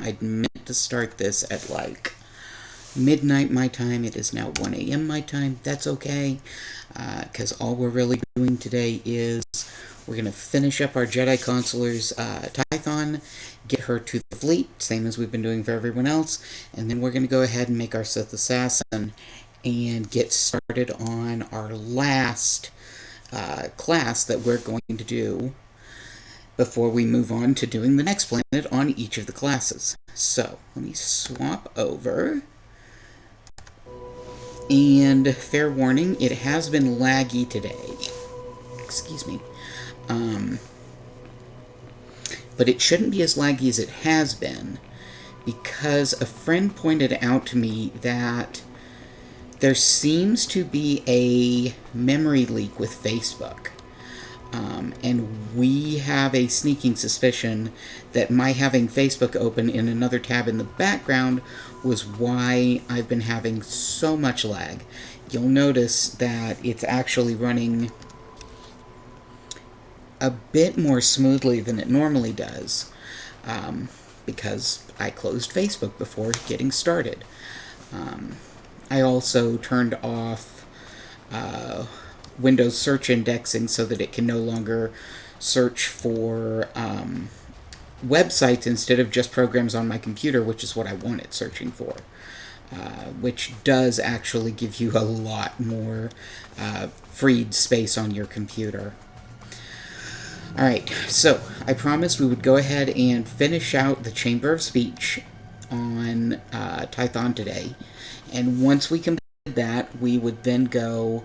I'd meant to start this at like midnight my time. It is now 1 a.m. my time. That's okay, because all we're really doing today is we're going to finish up our Jedi Consular's Tython, get her to the fleet, same as we've been doing for everyone else, and then we're going to go ahead and make our Sith Assassin and get started on our last class that we're going to do before we move on to doing the next planet on each of the classes. So, let me swap over. And fair warning, it has been laggy today. Excuse me. But it shouldn't be as laggy as it has been, because a friend pointed out to me that there seems to be a memory leak with Facebook. And we have a sneaking suspicion that my having Facebook open in another tab in the background was why I've been having so much lag. You'll notice that it's actually running a bit more smoothly than it normally does, because I closed Facebook before getting started. I also turned off Windows search indexing so that it can no longer search for websites instead of just programs on my computer, which is what I want it searching for, which does actually give you a lot more freed space on your computer. Alright, so I promised we would go ahead and finish out the Chamber of Speech on Tython today, and once we completed that, we would then go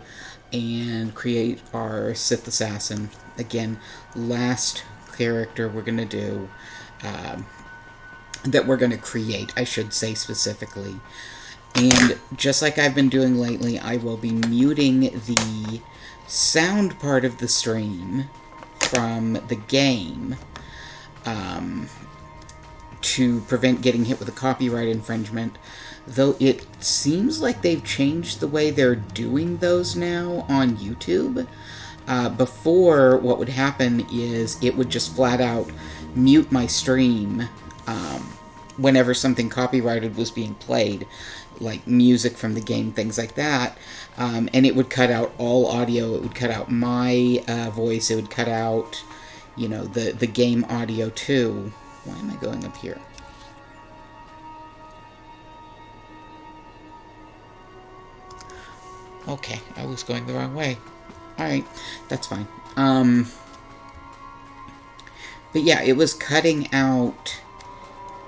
and create our Sith Assassin. Again, last character we're going to do, that we're going to create, I should say specifically. And just like I've been doing lately, I will be muting the sound part of the stream from the game to prevent getting hit with a copyright infringement, though it seems like they've changed the way they're doing those now on YouTube. Before, what would happen is it would just flat out mute my stream whenever something copyrighted was being played, like music from the game, things like that, and it would cut out all audio. It would cut out my voice. It would cut out, you know, the game audio too. Why am I going up here? Okay, I was going the wrong way. Alright, that's fine. But yeah, it was cutting out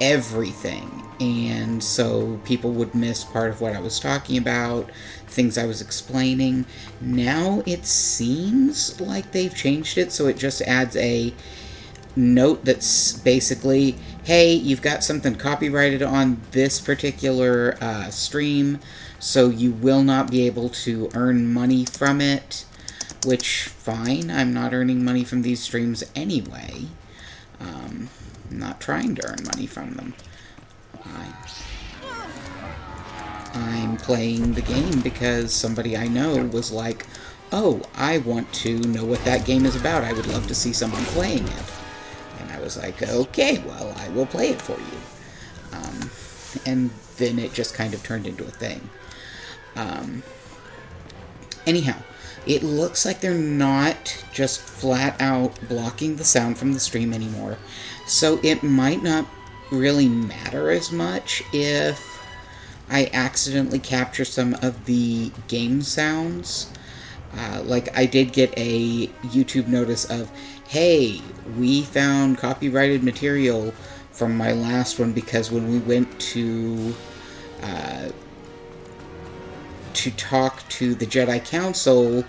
everything, and so people would miss part of what I was talking about, things I was explaining. Now it seems like they've changed it, so it just adds a note that's basically, hey, you've got something copyrighted on this particular stream, so you will not be able to earn money from it, which, fine, I'm not earning money from these streams anyway. I'm not trying to earn money from them. I'm playing the game because somebody I know was like, oh, I want to know what that game is about. I would love to see someone playing it. And I was like, okay, well, I will play it for you. And then it just kind of turned into a thing. Anyhow, it looks like they're not just flat out blocking the sound from the stream anymore, so it might not really matter as much if I accidentally capture some of the game sounds. Like, I did get a YouTube notice of, hey, we found copyrighted material from my last one because when we went to talk to the Jedi Council,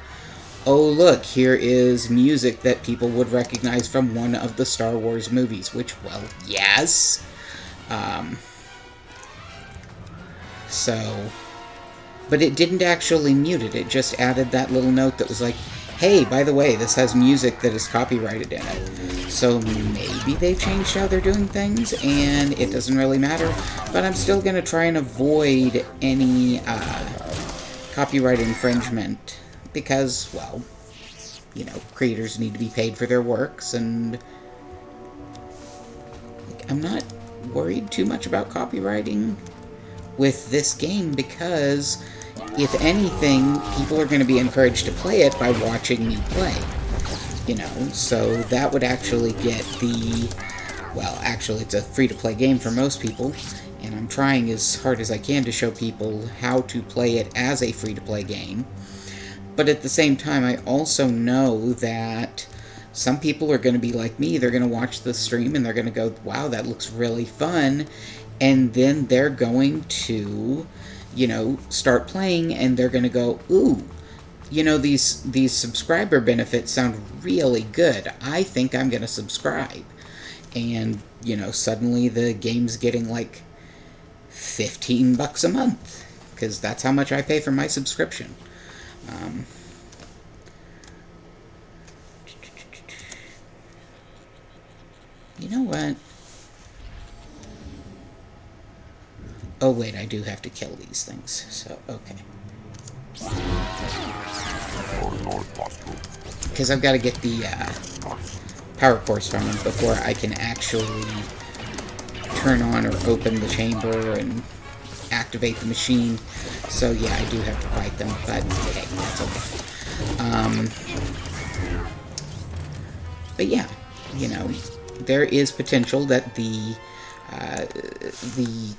oh look, here is music that people would recognize from one of the Star Wars movies, which, well, yes. But it didn't actually mute it, it just added that little note that was like, hey, by the way, this has music that is copyrighted in it. So maybe they've changed how they're doing things, and it doesn't really matter, but I'm still going to try and avoid any copyright infringement, because, well, you know, creators need to be paid for their works, and I'm not worried too much about copywriting with this game, because if anything, people are going to be encouraged to play it by watching me play. You know, so that would actually get the... Well, actually, it's a free-to-play game for most people, and I'm trying as hard as I can to show people how to play it as a free-to-play game. But at the same time, I also know that some people are going to be like me. They're going to watch the stream, and they're going to go, wow, that looks really fun. And then they're going to, you know, start playing, and they're going to go, ooh, you know, these subscriber benefits sound really good. I think I'm going to subscribe. And, you know, suddenly the game's getting like $15 a month, because that's how much I pay for my subscription. You know what? Oh wait, I do have to kill these things, so okay. Because I've got to get the power cores from them before I can actually turn on or open the chamber and activate the machine. So yeah, I do have to fight them, but hey, that's okay. But yeah, you know, there is potential that the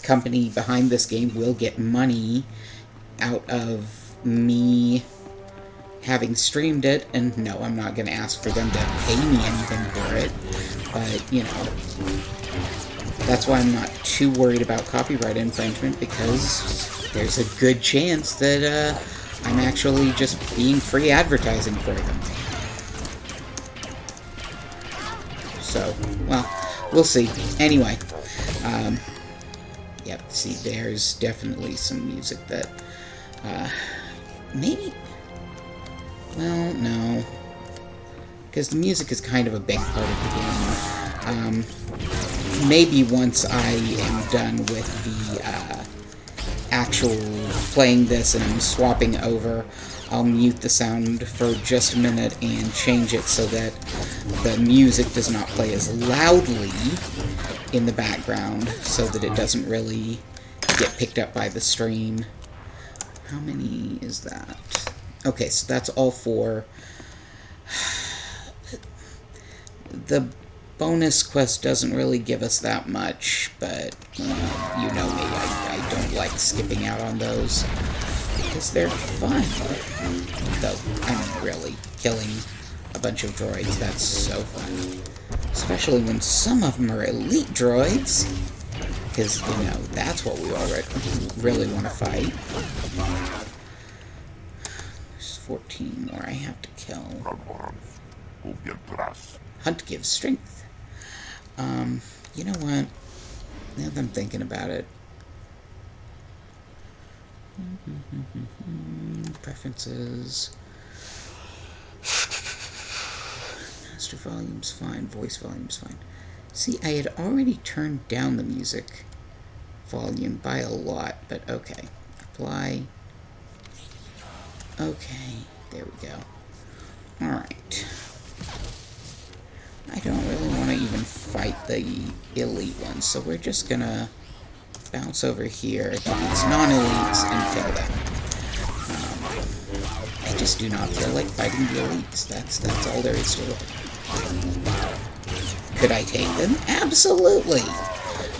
company behind this game will get money out of me having streamed it, and no, I'm not going to ask for them to pay me anything for it, but, you know, that's why I'm not too worried about copyright infringement, because there's a good chance that I'm actually just being free advertising for them. So, well, we'll see. Anyway, yep, see, there's definitely some music that, maybe, well, no, because the music is kind of a big part of the game. Maybe once I am done with the, actual playing this and I'm swapping over, I'll mute the sound for just a minute and change it so that the music does not play as loudly in the background, so that it doesn't really get picked up by the stream. How many is that? Okay, so that's all four. The bonus quest doesn't really give us that much, but you know me, I don't like skipping out on those, because they're fun. Though, I'm really killing a bunch of droids, that's so fun. Especially when some of them are elite droids, because, you know, that's what we already really want to fight. There's 14 more I have to kill. Hunt gives strength. You know what? Now that I'm thinking about it. Preferences. Master volume's fine. Voice volume's fine. See, I had already turned down the music volume by a lot, but okay. Apply. Okay, there we go. Alright. I don't really want to even fight the elite ones, so we're just gonna bounce over here to these non-elites and kill them. I just do not feel like fighting the elites. That's all there is to it. Could I take them? Absolutely!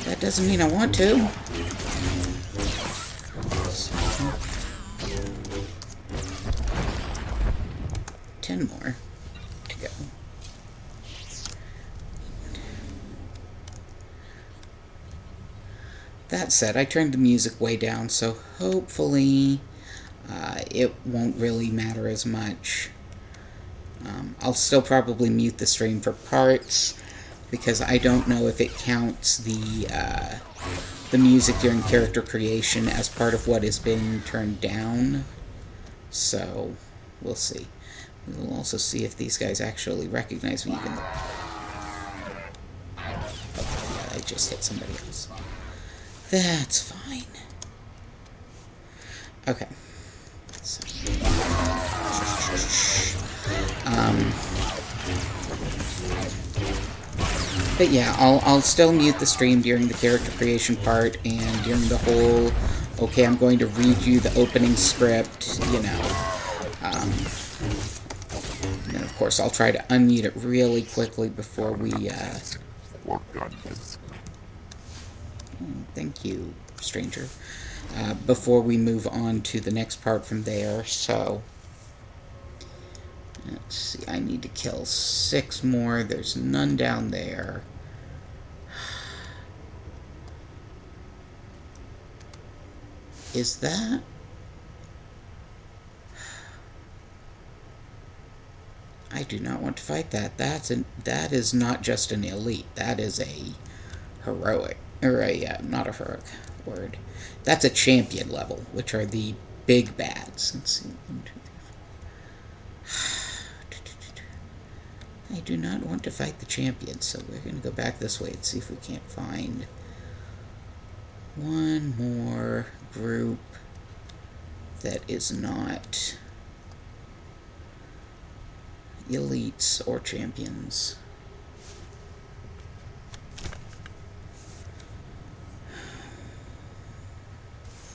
That doesn't mean I want to. 10 more to go. That said, I turned the music way down, so hopefully it won't really matter as much. I'll still probably mute the stream for parts, because I don't know if it counts the music during character creation as part of what has been turned down. So, we'll see. We'll also see if these guys actually recognize me, even though... Okay, yeah, I just hit somebody else. That's fine. Okay. So. But yeah, I'll still mute the stream during the character creation part and during the whole, okay, I'm going to read you the opening script, you know. And of course, I'll try to unmute it really quickly before we, thank you, stranger. Before we move on to the next part from there, so... Let's see, I need to kill 6 more. There's none down there. Is that... I do not want to fight that. That is not just an elite. That is a heroic, or a, not a heroic word. That's a champion level, which are the big bads. Let's see. I do not want to fight the champions, so we're going to go back this way and see if we can't find one more group that is not elites or champions.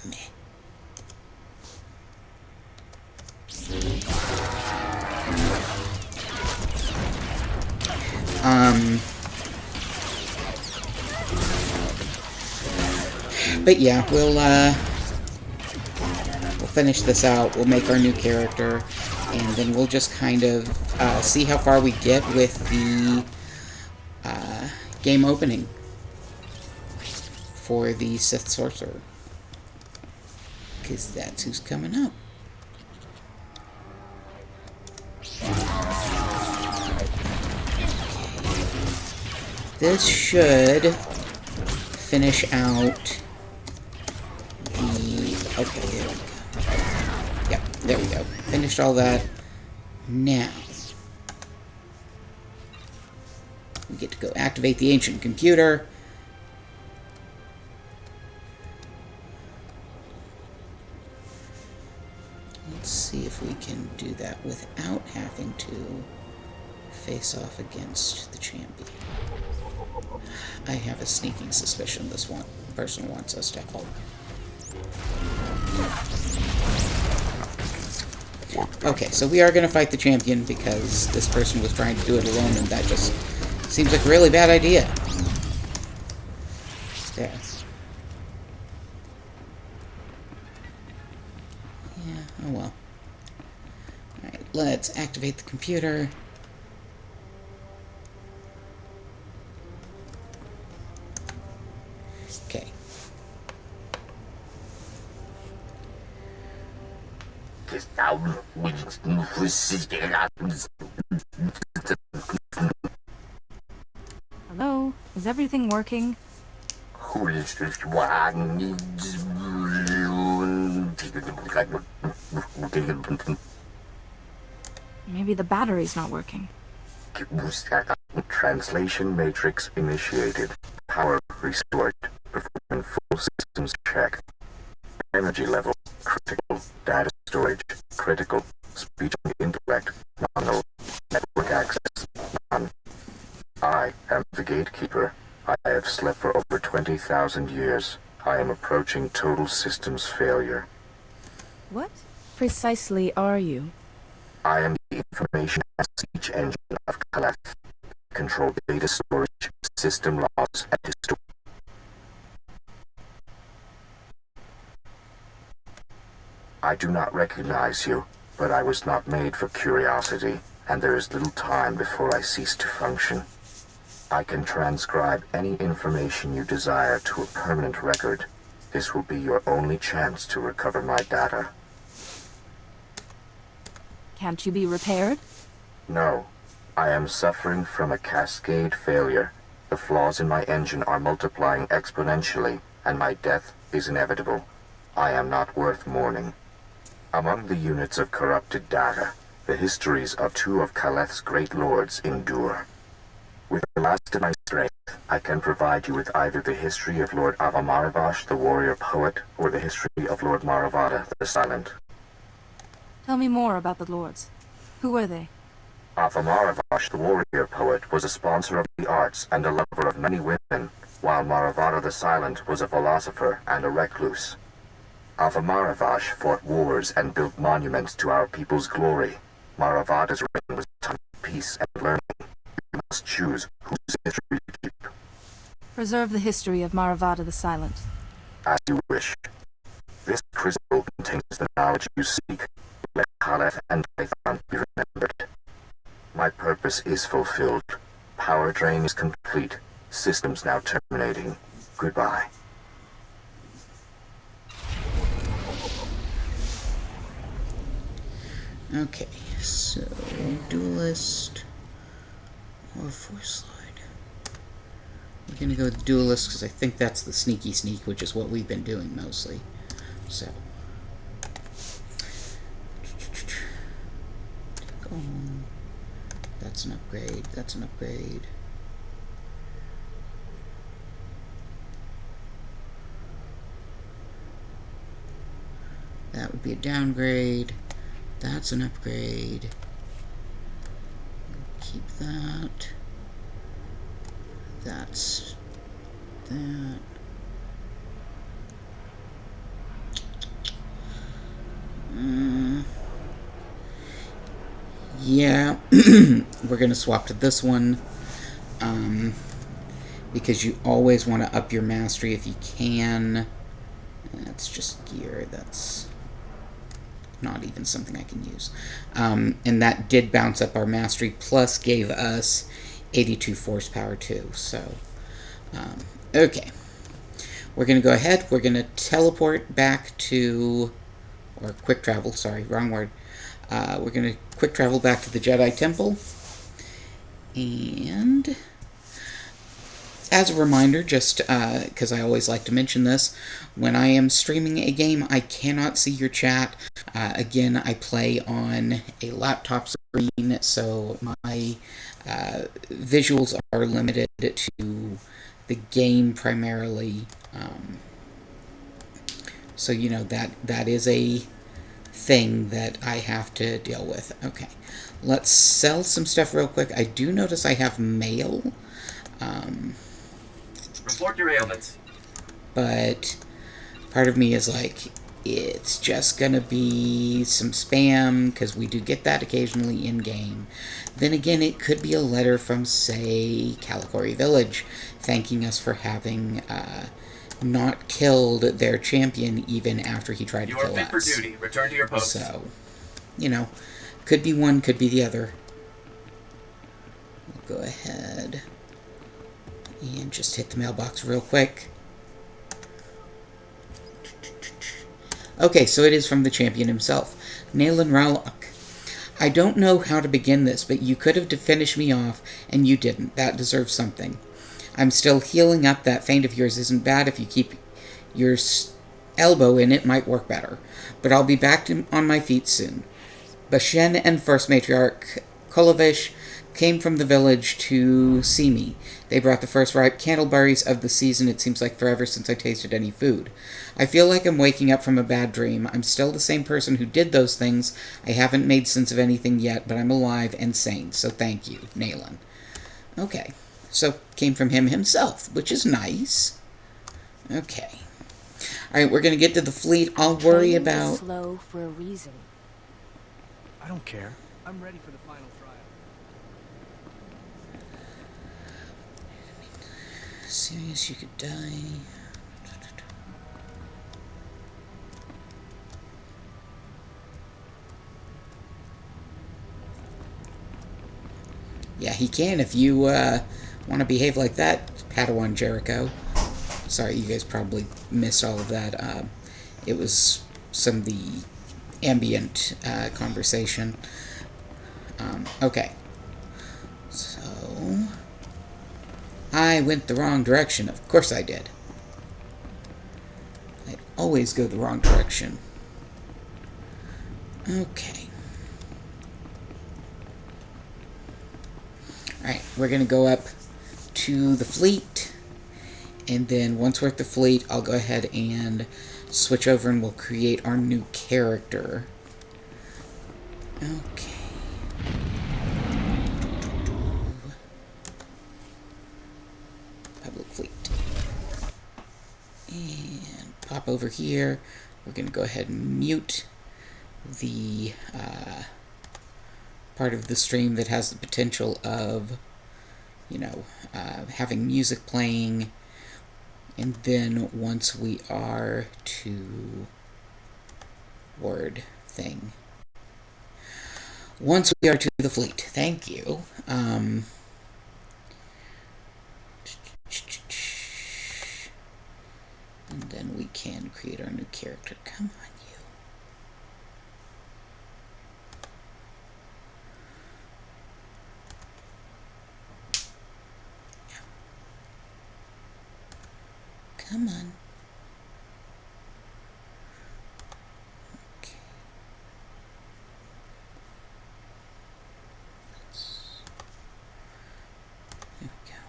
Meh. But yeah, we'll finish this out. We'll make our new character, and then we'll just kind of see how far we get with the game opening for the Sith Sorcerer, because that's who's coming up. This should finish out the... Okay, there we go. Yep, there we go. Finished all that. Now, we get to go activate the ancient computer. Let's see if we can do that without having to face off against the champion. I have a sneaking suspicion this one person wants us to help. Okay, so we are going to fight the champion because this person was trying to do it alone, and that just seems like a really bad idea. There. Yeah, oh well. Alright, let's activate the computer. Okay. Hello? Is everything working? Maybe the battery's not working. Translation matrix initiated. Power restored. Performing full systems check. Energy level critical. Data storage critical. Speech and intellect none. Network access none. I am the gatekeeper. I have slept for over 20,000 years. I am approaching total systems failure. What precisely are you? I am the information siege engine of Caliph. Control data storage, system logs, and history. I do not recognize you, but I was not made for curiosity, and there is little time before I cease to function. I can transcribe any information you desire to a permanent record. This will be your only chance to recover my data. Can't you be repaired? No. I am suffering from a cascade failure. The flaws in my engine are multiplying exponentially, and my death is inevitable. I am not worth mourning. Among the units of corrupted data, the histories of 2 of Caleth's great lords endure. With the last of my strength, I can provide you with either the history of Lord Avamaravash, the warrior poet, or the history of Lord Maravada, the silent. Tell me more about the lords. Who were they? Maravash, the warrior poet, was a sponsor of the arts and a lover of many women, while Maravada the Silent was a philosopher and a recluse. Maravash fought wars and built monuments to our people's glory. Maravada's reign was a time of peace and learning. We must choose whose history to keep. Preserve the history of Maravada the Silent. As you wish. This crystal contains the knowledge you seek. Let Khaleth and Python be remembered. My purpose is fulfilled. Power drain is complete. Systems now terminating. Goodbye. Okay, so duelist or force slide. We're gonna go with duelist because I think that's the sneaky sneak, which is what we've been doing mostly. So that's an upgrade. That's an upgrade. That would be a downgrade. That's an upgrade. Keep that. That's that. Yeah, we're gonna swap to this one because you always want to up your mastery if you can. That's just gear. That's not even something I can use. And that did bounce up our mastery, plus gave us 82 force power too. So, okay. We're going to go ahead. We're going to teleport back to, or quick travel, sorry, wrong word. We're going to quick travel back to the Jedi Temple. And as a reminder, just because I always like to mention this, when I am streaming a game, I cannot see your chat. Again, I play on a laptop screen, so my visuals are limited to the game primarily. So, you know, that is a thing that I have to deal with. Okay, let's sell some stuff real quick. I do notice I have mail. Report your ailments. But part of me is like, it's just gonna be some spam, because we do get that occasionally in-game. Then again, it could be a letter from, say, Calicori Village, thanking us for having not killed their champion even after he tried to kill us. You are fit for duty. Return to your post. So, you know, could be one, could be the other. We'll go ahead and just hit the mailbox real quick. Okay, so it is from the champion himself, Naylan Rowlock. I don't know how to begin this, but you could have finished me off, and you didn't. That deserves something. I'm still healing up. That feint of yours isn't bad. If you keep your elbow in, it might work better. But I'll be back on my feet soon. Bashen and First Matriarch Kolovish came from the village to see me. They brought the first ripe candleberries of the season. It seems like forever since I tasted any food. I feel like I'm waking up from a bad dream. I'm still the same person who did those things. I haven't made sense of anything yet, but I'm alive and sane, so thank you, Naylan. Okay, so came from him himself, which is nice. Okay. Alright, we're going to get to the fleet. I'll worry about... slow for a reason. I don't care. I'm ready for the final trial. Serious, you could die. Yeah, he can if you want to behave like that, Padawan Jericho. Sorry, you guys probably missed all of that. It was some of the ambient conversation. Okay. So... I went the wrong direction. Of course I did. I always go the wrong direction. Okay. Alright, we're going to go up to the fleet. And then once we're at the fleet, I'll go ahead and switch over and we'll create our new character. Okay. And pop over here. We're going to go ahead and mute the part of the stream that has the potential of, having music playing. And then once we are to word thing. Once we are to the fleet. Thank you. And then we can create our new character. Come on, you. Come on. Okay. There we go.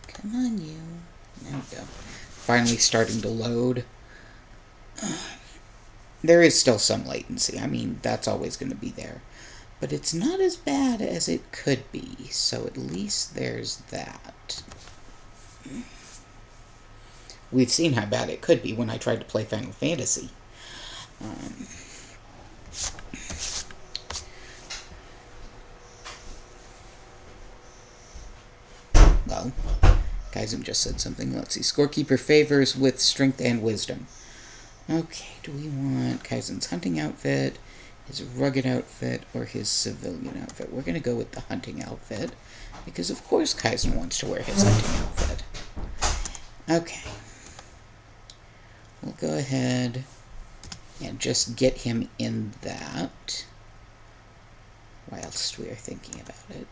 Come on, you. There we go. Finally starting to load. There is still some latency. I mean, that's always going to be there. But it's not as bad as it could be. So at least there's that. We've seen how bad it could be when I tried to play Final Fantasy. Well, Kaizen just said something. Let's see. Scorekeeper favors with strength and wisdom. Okay, do we want Kaizen's hunting outfit, his rugged outfit, or his civilian outfit? We're going to go with the hunting outfit, because of course Kaizen wants to wear his hunting outfit. Okay. We'll go ahead and just get him in that whilst we are thinking about it.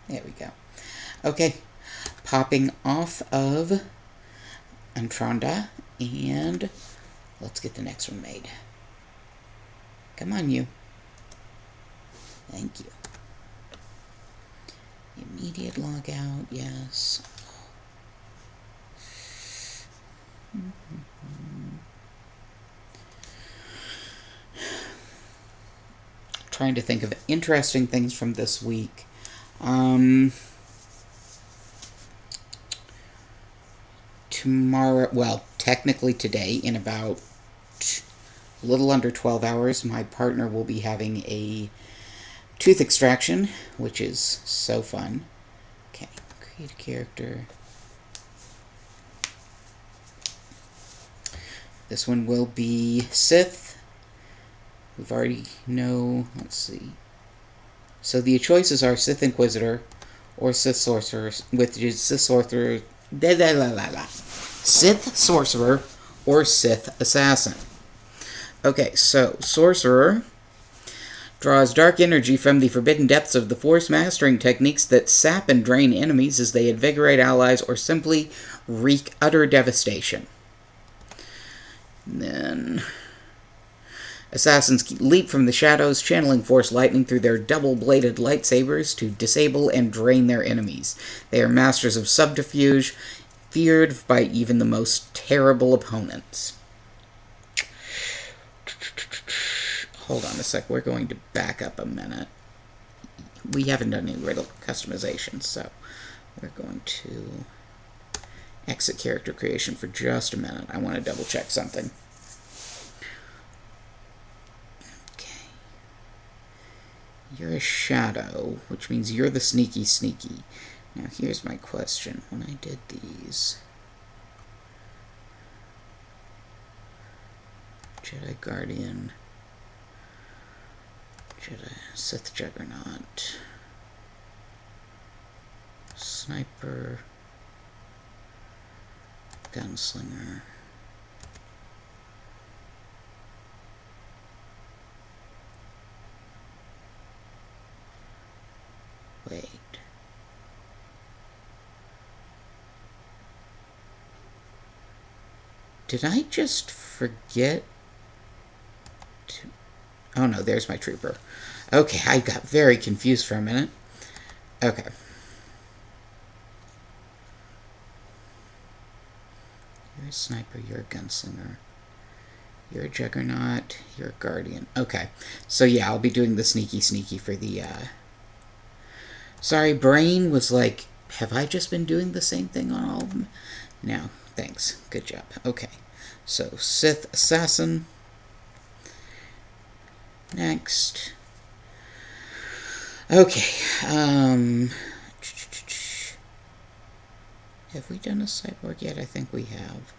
There we go. Okay. Popping off of Antronda, and let's get the next one made. Come on, you. Thank you. Immediate logout, yes. Trying to think of interesting things from this week. Tomorrow, well, technically today, in about a little under 12 hours, my partner will be having a tooth extraction, which is so fun. Okay, create a character. This one will be Sith. We've already know, let's see. So the choices are Sith Inquisitor or Sith Sorcerer, with Sith Sorcerer, Sith Sorcerer or Sith Assassin. Okay, so Sorcerer draws dark energy from the forbidden depths of the Force, mastering techniques that sap and drain enemies as they invigorate allies or simply wreak utter devastation. And then Assassins leap from the shadows, channeling Force lightning through their double-bladed lightsabers to disable and drain their enemies. They are masters of subterfuge, feared by even the most terrible opponents. Hold on a sec, we're going to back up a minute. We haven't done any riddle customization, so we're going to exit character creation for just a minute. I want to double check something. Okay. You're a shadow, which means you're the sneaky. Now here's my question. When I did these, Jedi Guardian, Jedi Sith Juggernaut, Sniper, Gunslinger, wait. Did I just forget to... Oh no, there's my trooper. Okay, I got very confused for a minute. Okay. You're a sniper, you're a gunslinger. You're a juggernaut, you're a guardian. Okay, so yeah, I'll be doing the sneaky for the, Sorry, brain was like Have I just been doing the same thing on all of them? No, thanks. Good job. Okay, so Sith Assassin. Next. Okay, have we done a cyborg yet? I think we have.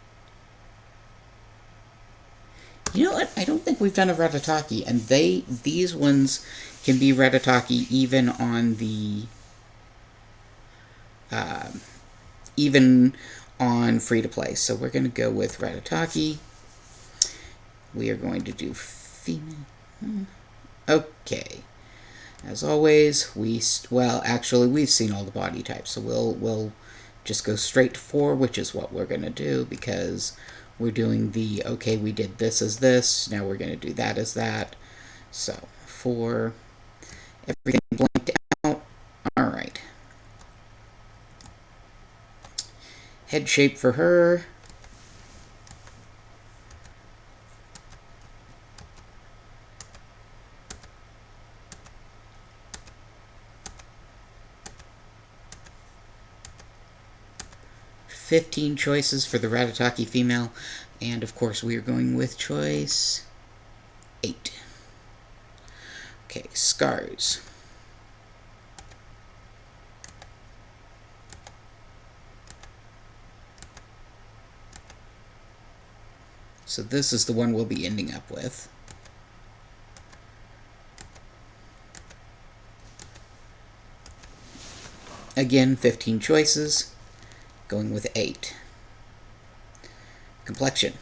You know what? I don't think we've done a Ratataki, and these ones can be Ratataki even on the even on free to play. So we're going to go with Ratataki. We are going to do female. Okay. As always, actually we've seen all the body types, so we'll just go straight to 4, which is what we're going to do, because we're doing okay, we did this as this, now we're going to do that as that. So, 4, everything blanked out. Alright. Head shape for her. $15 choices for the Ratataki female, and of course we are going with choice 8. Okay, scars. So this is the one we'll be ending up with. Again, 15 choices. Going with 8. Complexion.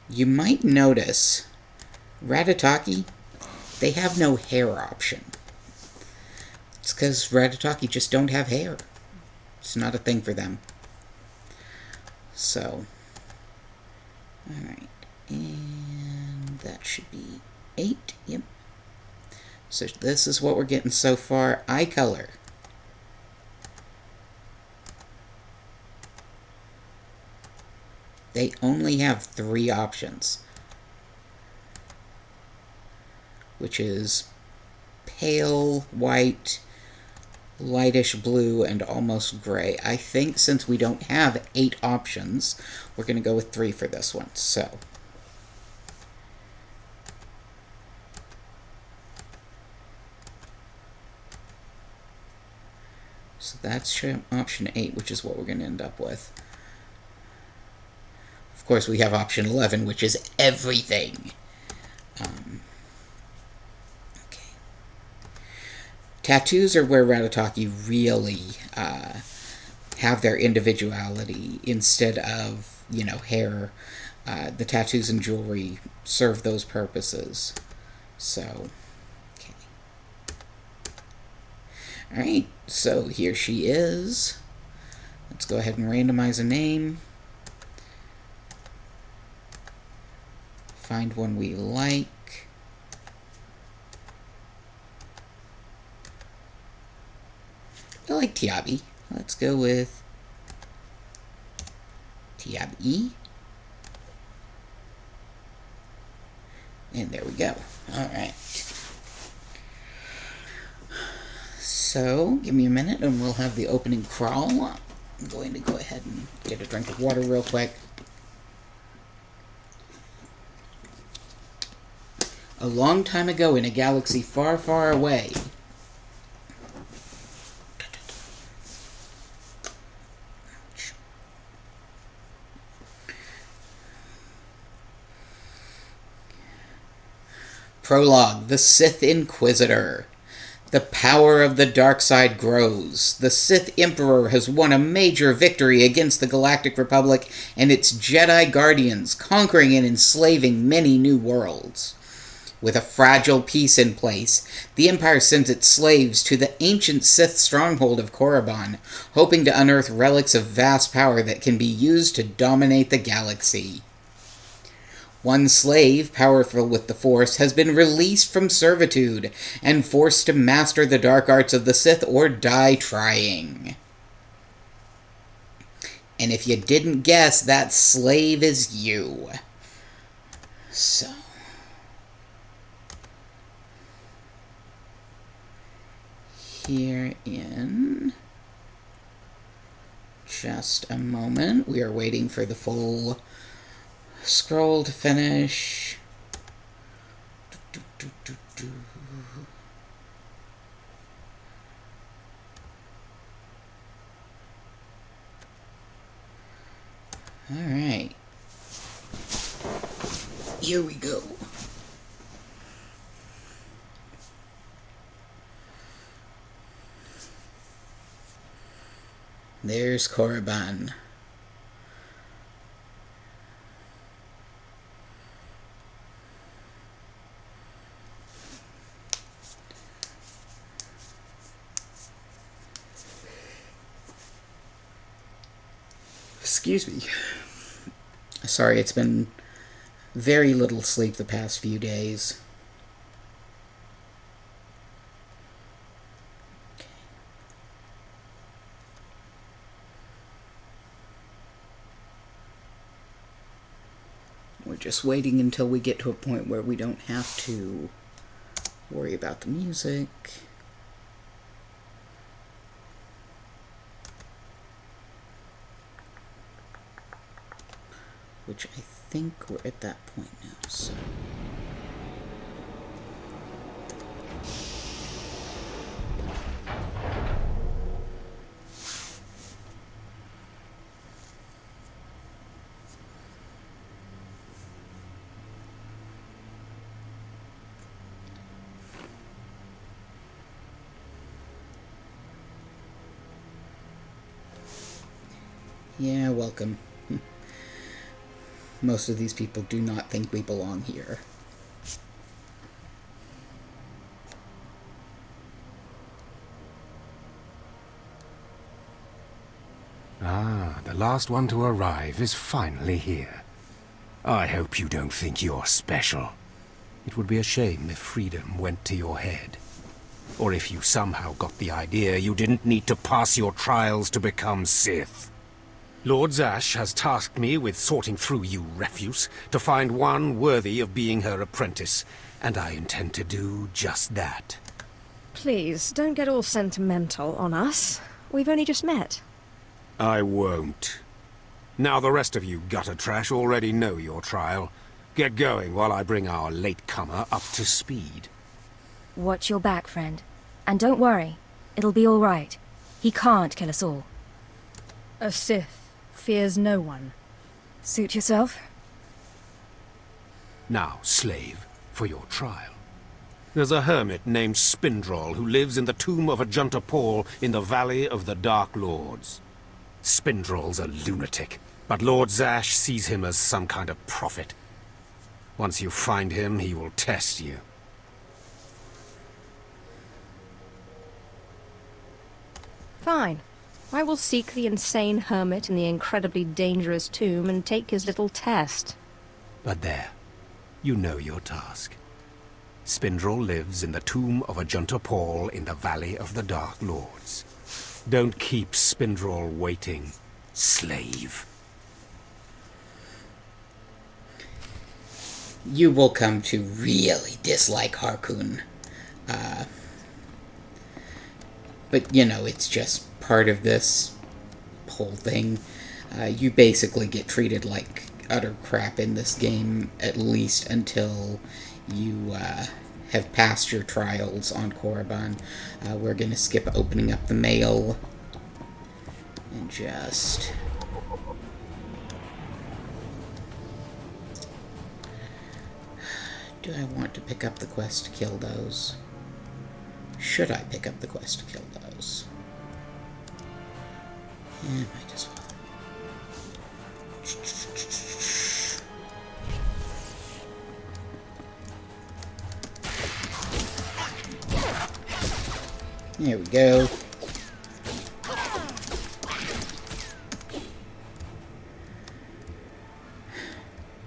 You might notice Ratataki, they have no hair option. It's because Ratataki just don't have hair. It's not a thing for them. So, alright. And that should be 8. Yep. So this is what we're getting so far. Eye color. They only have 3 options, which is pale white, lightish blue, and almost gray. I think since we don't have 8 options, we're going to go with 3 for this one. So that's option 8, which is what we're going to end up with. Of course, we have option 11, which is everything. Okay. Tattoos are where Ratataki really have their individuality instead of, hair. The tattoos and jewelry serve those purposes. So, okay. Alright, so here she is. Let's go ahead and randomize a name. Find one we like. I like Tiabi. Let's go with Tiabi. And there we go. Alright. So, give me a minute and we'll have the opening crawl. I'm going to go ahead and get a drink of water real quick. A long time ago in a galaxy far, far away. Prologue, the Sith Inquisitor. The power of the dark side grows. The Sith Emperor has won a major victory against the Galactic Republic and its Jedi Guardians, conquering and enslaving many new worlds. With a fragile peace in place, the Empire sends its slaves to the ancient Sith stronghold of Korriban, hoping to unearth relics of vast power that can be used to dominate the galaxy. One slave, powerful with the Force, has been released from servitude and forced to master the dark arts of the Sith or die trying. And if you didn't guess, that slave is you. So. here in just a moment. We are waiting for the full scroll to finish. Alright. Here we go. There's Korriban. Excuse me. Sorry, it's been very little sleep the past few days. We're just waiting until we get to a point where we don't have to worry about the music. Which I think we're at that point now, so... Yeah, welcome. Most of these people do not think we belong here. Ah, the last one to arrive is finally here. I hope you don't think you're special. It would be a shame if freedom went to your head. Or if you somehow got the idea you didn't need to pass your trials to become Sith. Lord Zash has tasked me with sorting through you refuse to find one worthy of being her apprentice, and I intend to do just that. Please, don't get all sentimental on us. We've only just met. I won't. Now the rest of you gutter trash already know your trial. Get going while I bring our latecomer up to speed. Watch your back, friend. And don't worry. It'll be all right. He can't kill us all. A Sith fears no one. Suit yourself. Now, slave, for your trial. There's a hermit named Spindrol who lives in the tomb of Ajunta Paul in the Valley of the Dark Lords. Spindrol's a lunatic, but Lord Zash sees him as some kind of prophet. Once you find him, he will test you. Fine. I will seek the insane hermit in the incredibly dangerous tomb and take his little test. But there, you know your task. Spindrol lives in the tomb of Ajunta Paul in the Valley of the Dark Lords. Don't keep Spindrol waiting, slave. You will come to really dislike Harkoon. But, you know, it's just part of this whole thing. You basically get treated like utter crap in this game, at least until you have passed your trials on Korriban. We're going to skip opening up the mail and just... Do I want to pick up the quest to kill those? Should I pick up the quest to kill those? Yeah, might as well. There we go.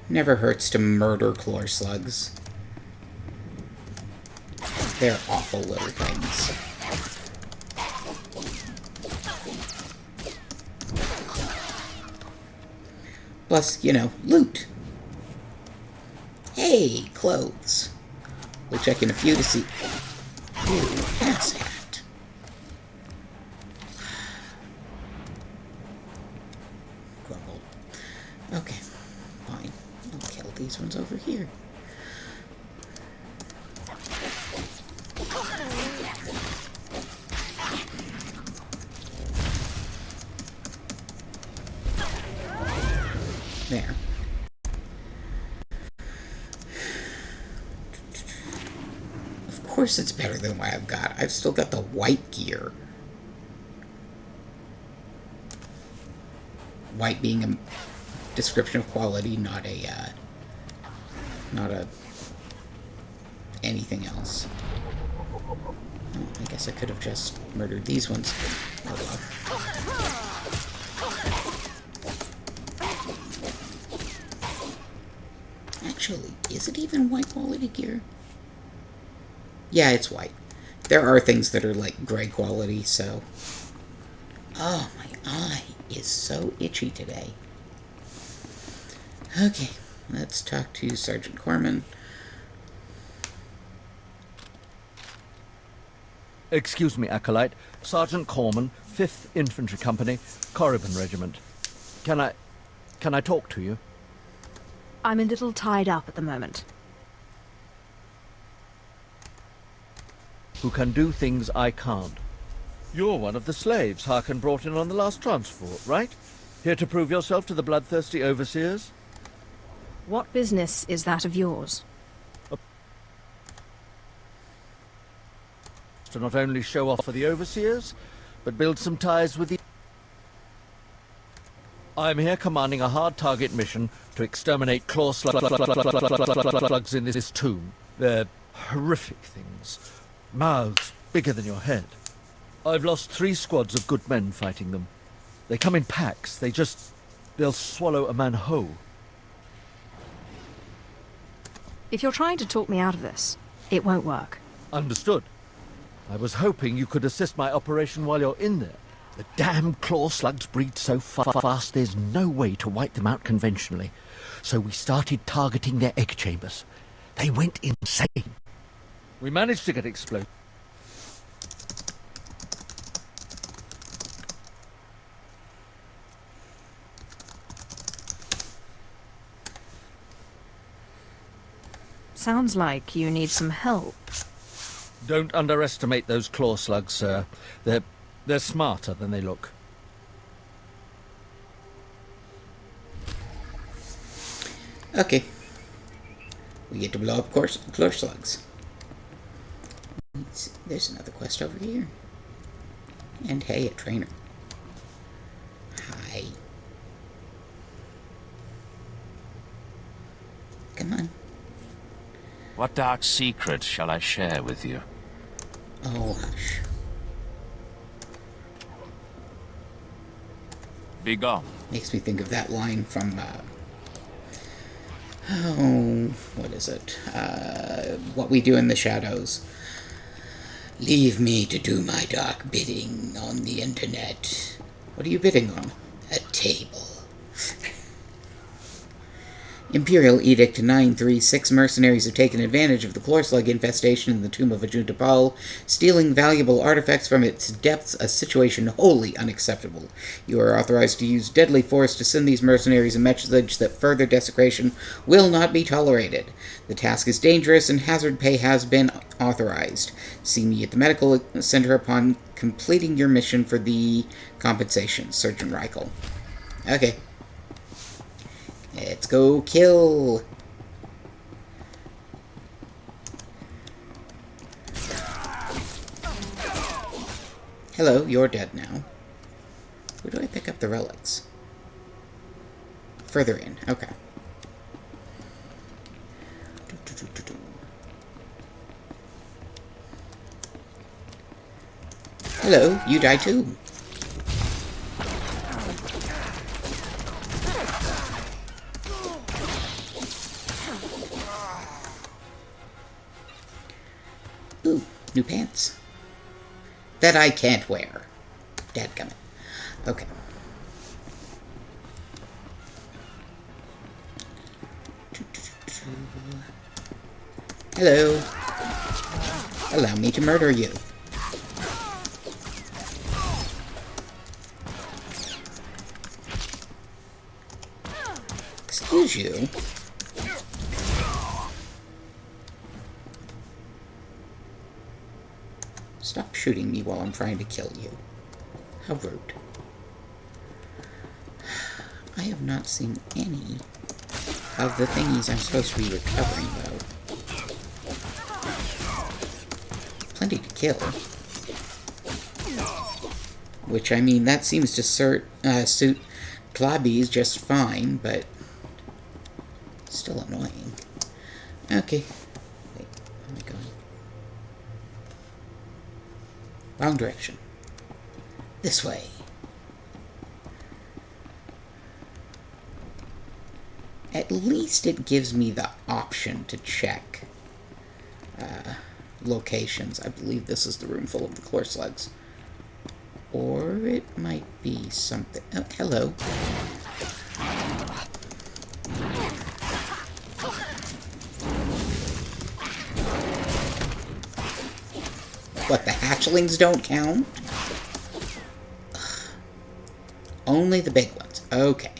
Never hurts to murder chlor slugs. They're awful little things. Plus, you know, loot. Hey, clothes. We'll check in a few to see who has that. these ones over here. There. Of course it's better than what I've got. I've still got the white gear. White being a description of quality, not a anything else. Oh, I guess I could have just murdered these ones. Oh well. Actually, is it even white quality gear? Yeah, it's white. There are things that are like gray quality, so... Oh, my eye is so itchy today. Okay, let's talk to Sergeant Corman. Excuse me, Acolyte. Sergeant Corman, 5th Infantry Company, Corriban Regiment. Can I talk to you? I'm a little tied up at the moment. Who can do things I can't. You're one of the slaves Harkin brought in on the last transport, right? Here to prove yourself to the bloodthirsty overseers? What business is that of yours? To not only show off for the overseers, but build some ties with the... I'm here commanding a hard target mission to exterminate claw slugs in this tomb. They're horrific things. Mouths bigger than your head. I've lost 3 squads of good men fighting them. They come in packs. They'll swallow a man whole. If you're trying to talk me out of this, it won't work. Understood. I was hoping you could assist my operation while you're in there. The damn claw slugs breed so fast there's no way to wipe them out conventionally. So we started targeting their egg chambers. They went insane. We managed to get exploded. Sounds like you need some help. Don't underestimate those claw slugs, sir. They're smarter than they look. Okay. We get to blow up claw slugs. There's another quest over here. And hey, a trainer. Hi. Come on. What dark secret shall I share with you? Oh, hush. Be gone. Makes me think of that line from, oh, what is it? What We Do in the Shadows. Leave me to do my dark bidding on the internet. What are you bidding on? A table. Imperial Edict 936 mercenaries have taken advantage of the Chlorslug infestation in the tomb of Ajunta Pal, stealing valuable artifacts from its depths, a situation wholly unacceptable. You are authorized to use deadly force to send these mercenaries a message that further desecration will not be tolerated. The task is dangerous and hazard pay has been authorized. See me at the medical center upon completing your mission for the compensation. Sergeant Reichel. Okay. Let's go kill. Hello, you're dead now. Where do I pick up the relics? Further in, okay. Hello, you die too. Ooh, new pants. That I can't wear. Dadgummit. Okay. Hello. Allow me to murder you. Excuse you. Stop shooting me while I'm trying to kill you. How rude. I have not seen any of the thingies I'm supposed to be recovering, though. Plenty to kill. Which, I mean, that seems to suit Clabbies just fine, but still annoying. Okay. Wait, where am I going? Wrong direction. This way. At least it gives me the option to check locations. I believe this is the room full of the core slugs. Or it might be something... Oh, hello. What, the hatchlings don't count? Ugh. Only the big ones. Okay.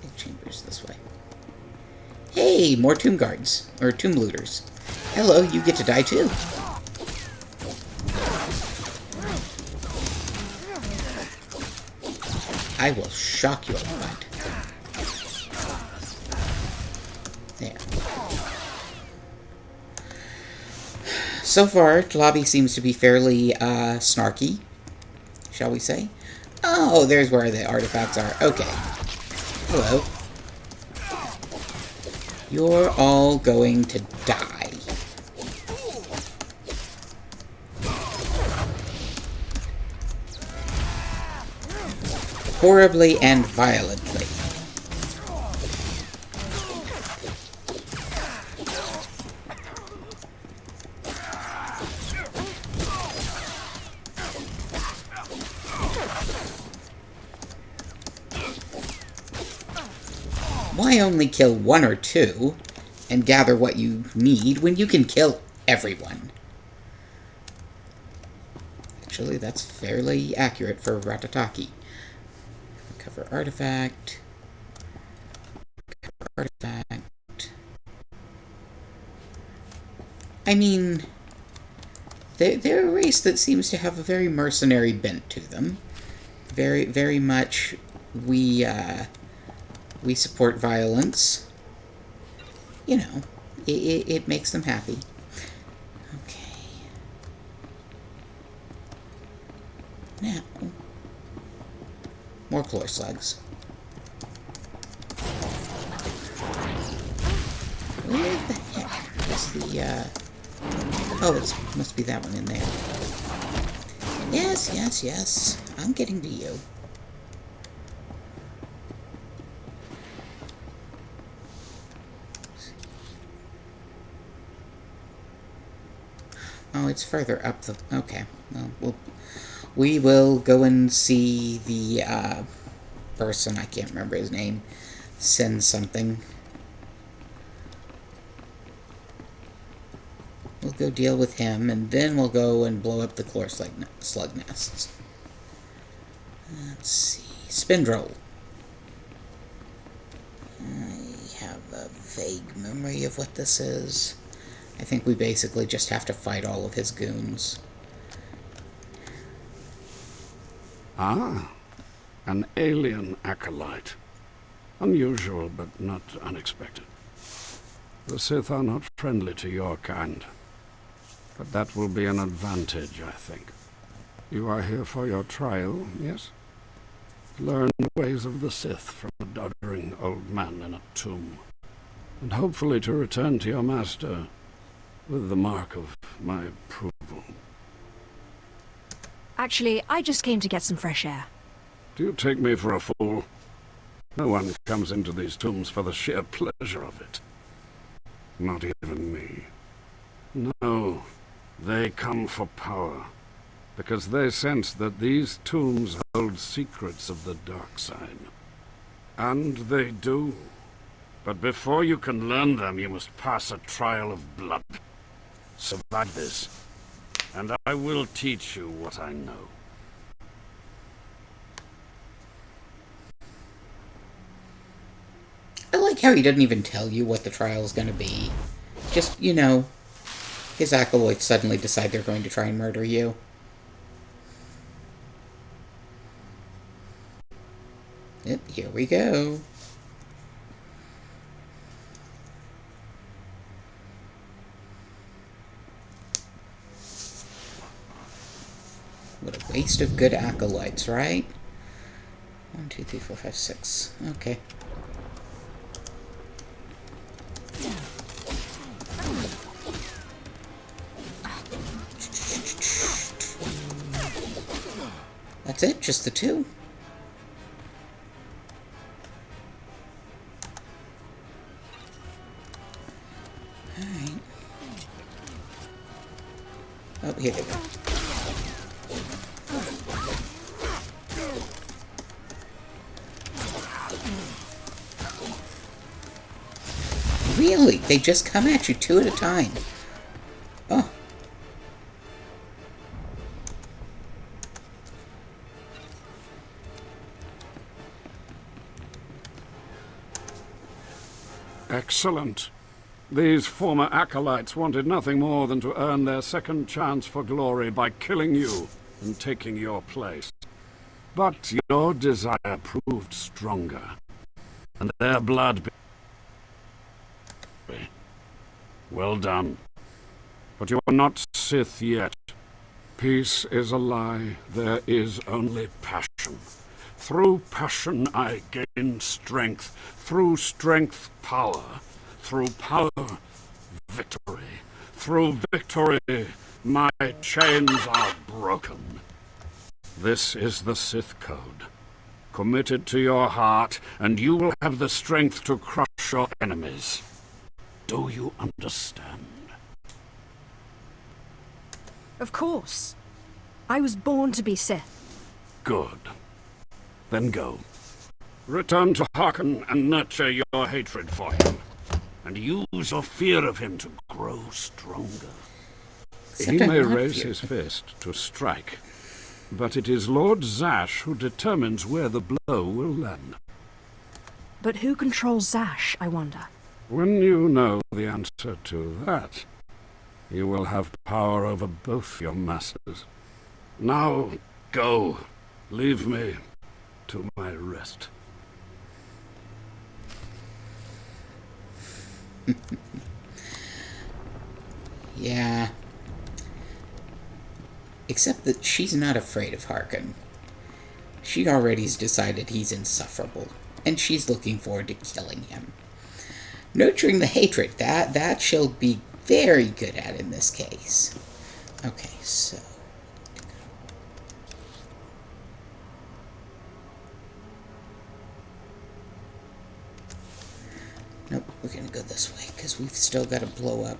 Big chambers this way. Hey, more tomb guards. Or tomb looters. Hello, you get to die too. I will shock you a lot. There. So far, the lobby seems to be fairly snarky, shall we say. Oh, there's where the artifacts are. Okay. Hello. You're all going to die. Horribly and violently. Why only kill one or two and gather what you need when you can kill everyone? Actually, that's fairly accurate for Ratataki. Recover artifact. Recover artifact. I mean, they're a race that seems to have a very mercenary bent to them. Very, very much we support violence. You know, it makes them happy. Okay. Now, more core slugs. Where the heck is the, Oh, it must be that one in there. Yes, yes, yes. I'm getting to you. Oh, it's further up the... Okay. Well, we will go and see the person, I can't remember his name, send something. We'll go deal with him, and then we'll go and blow up the core slug nests. Let's see. Spindroll. I have a vague memory of what this is. I think we basically just have to fight all of his goons. Ah, an alien acolyte. Unusual, but not unexpected. The Sith are not friendly to your kind. But that will be an advantage, I think. You are here for your trial, yes? Learn the ways of the Sith from a doddering old man in a tomb. And hopefully to return to your master with the mark of my approval. Actually, I just came to get some fresh air. Do you take me for a fool? No one comes into these tombs for the sheer pleasure of it. Not even me. No, they come for power, because they sense that these tombs hold secrets of the dark side. And they do. But before you can learn them, you must pass a trial of blood. Survive this, and I will teach you what I know. I like how he doesn't even tell you what the trial's gonna be. Just, you know, his acolytes suddenly decide they're going to try and murder you. Yep, here we go. What a waste of good acolytes, right? 1, 2, 3, 4, 5, 6. Okay. That's it? Just the 2? Alright. Oh, here they go. Really? They just come at you 2 at a time. Oh. Excellent. These former acolytes wanted nothing more than to earn their second chance for glory by killing you and taking your place. But your desire proved stronger, and their blood... Well done. But you are not Sith yet. Peace is a lie. There is only passion. Through passion I gain strength. Through strength, power. Through power, victory. Through victory, my chains are broken. This is the Sith Code. Commit it to your heart, and you will have the strength to crush your enemies. Do you understand? Of course. I was born to be Sith. Good. Then go. Return to Harkon and nurture your hatred for him. And use your fear of him to grow stronger. He may raise his fist to strike, but it is Lord Zash who determines where the blow will land. But who controls Zash, I wonder? When you know the answer to that, you will have power over both your masters. Now, go. Leave me to my rest. Yeah. Except that she's not afraid of Harkon. She already's decided he's insufferable, and she's looking forward to killing him. Nurturing the hatred, that she'll be very good at in this case. Okay, so... Nope, we're gonna go this way, because we've still got to blow up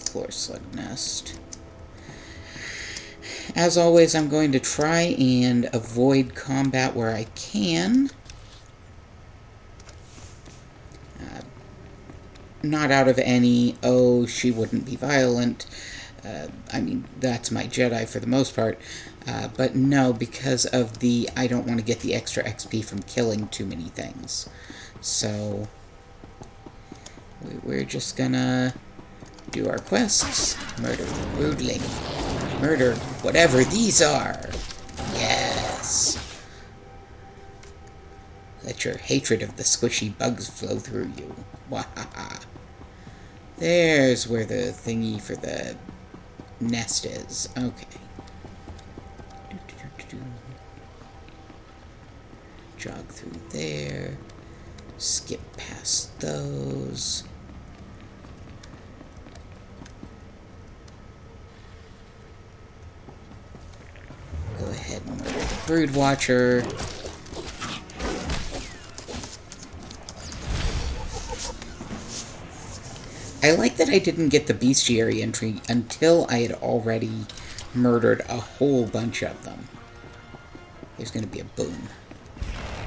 the floor slug nest. As always, I'm going to try and avoid combat where I can. Not out of any, oh, she wouldn't be violent. I mean, that's my Jedi for the most part. But no, because of the, I don't want to get the extra XP from killing too many things. So, we're just gonna do our quests. Murder broodling. Murder whatever these are. Yes. Let your hatred of the squishy bugs flow through you. Wahaha. There's where the thingy for the nest is. Okay. Jog through there. Skip past those. Go ahead and murder the Brood Watcher. I like that I didn't get the bestiary entry until I had already murdered a whole bunch of them. There's gonna be a boom.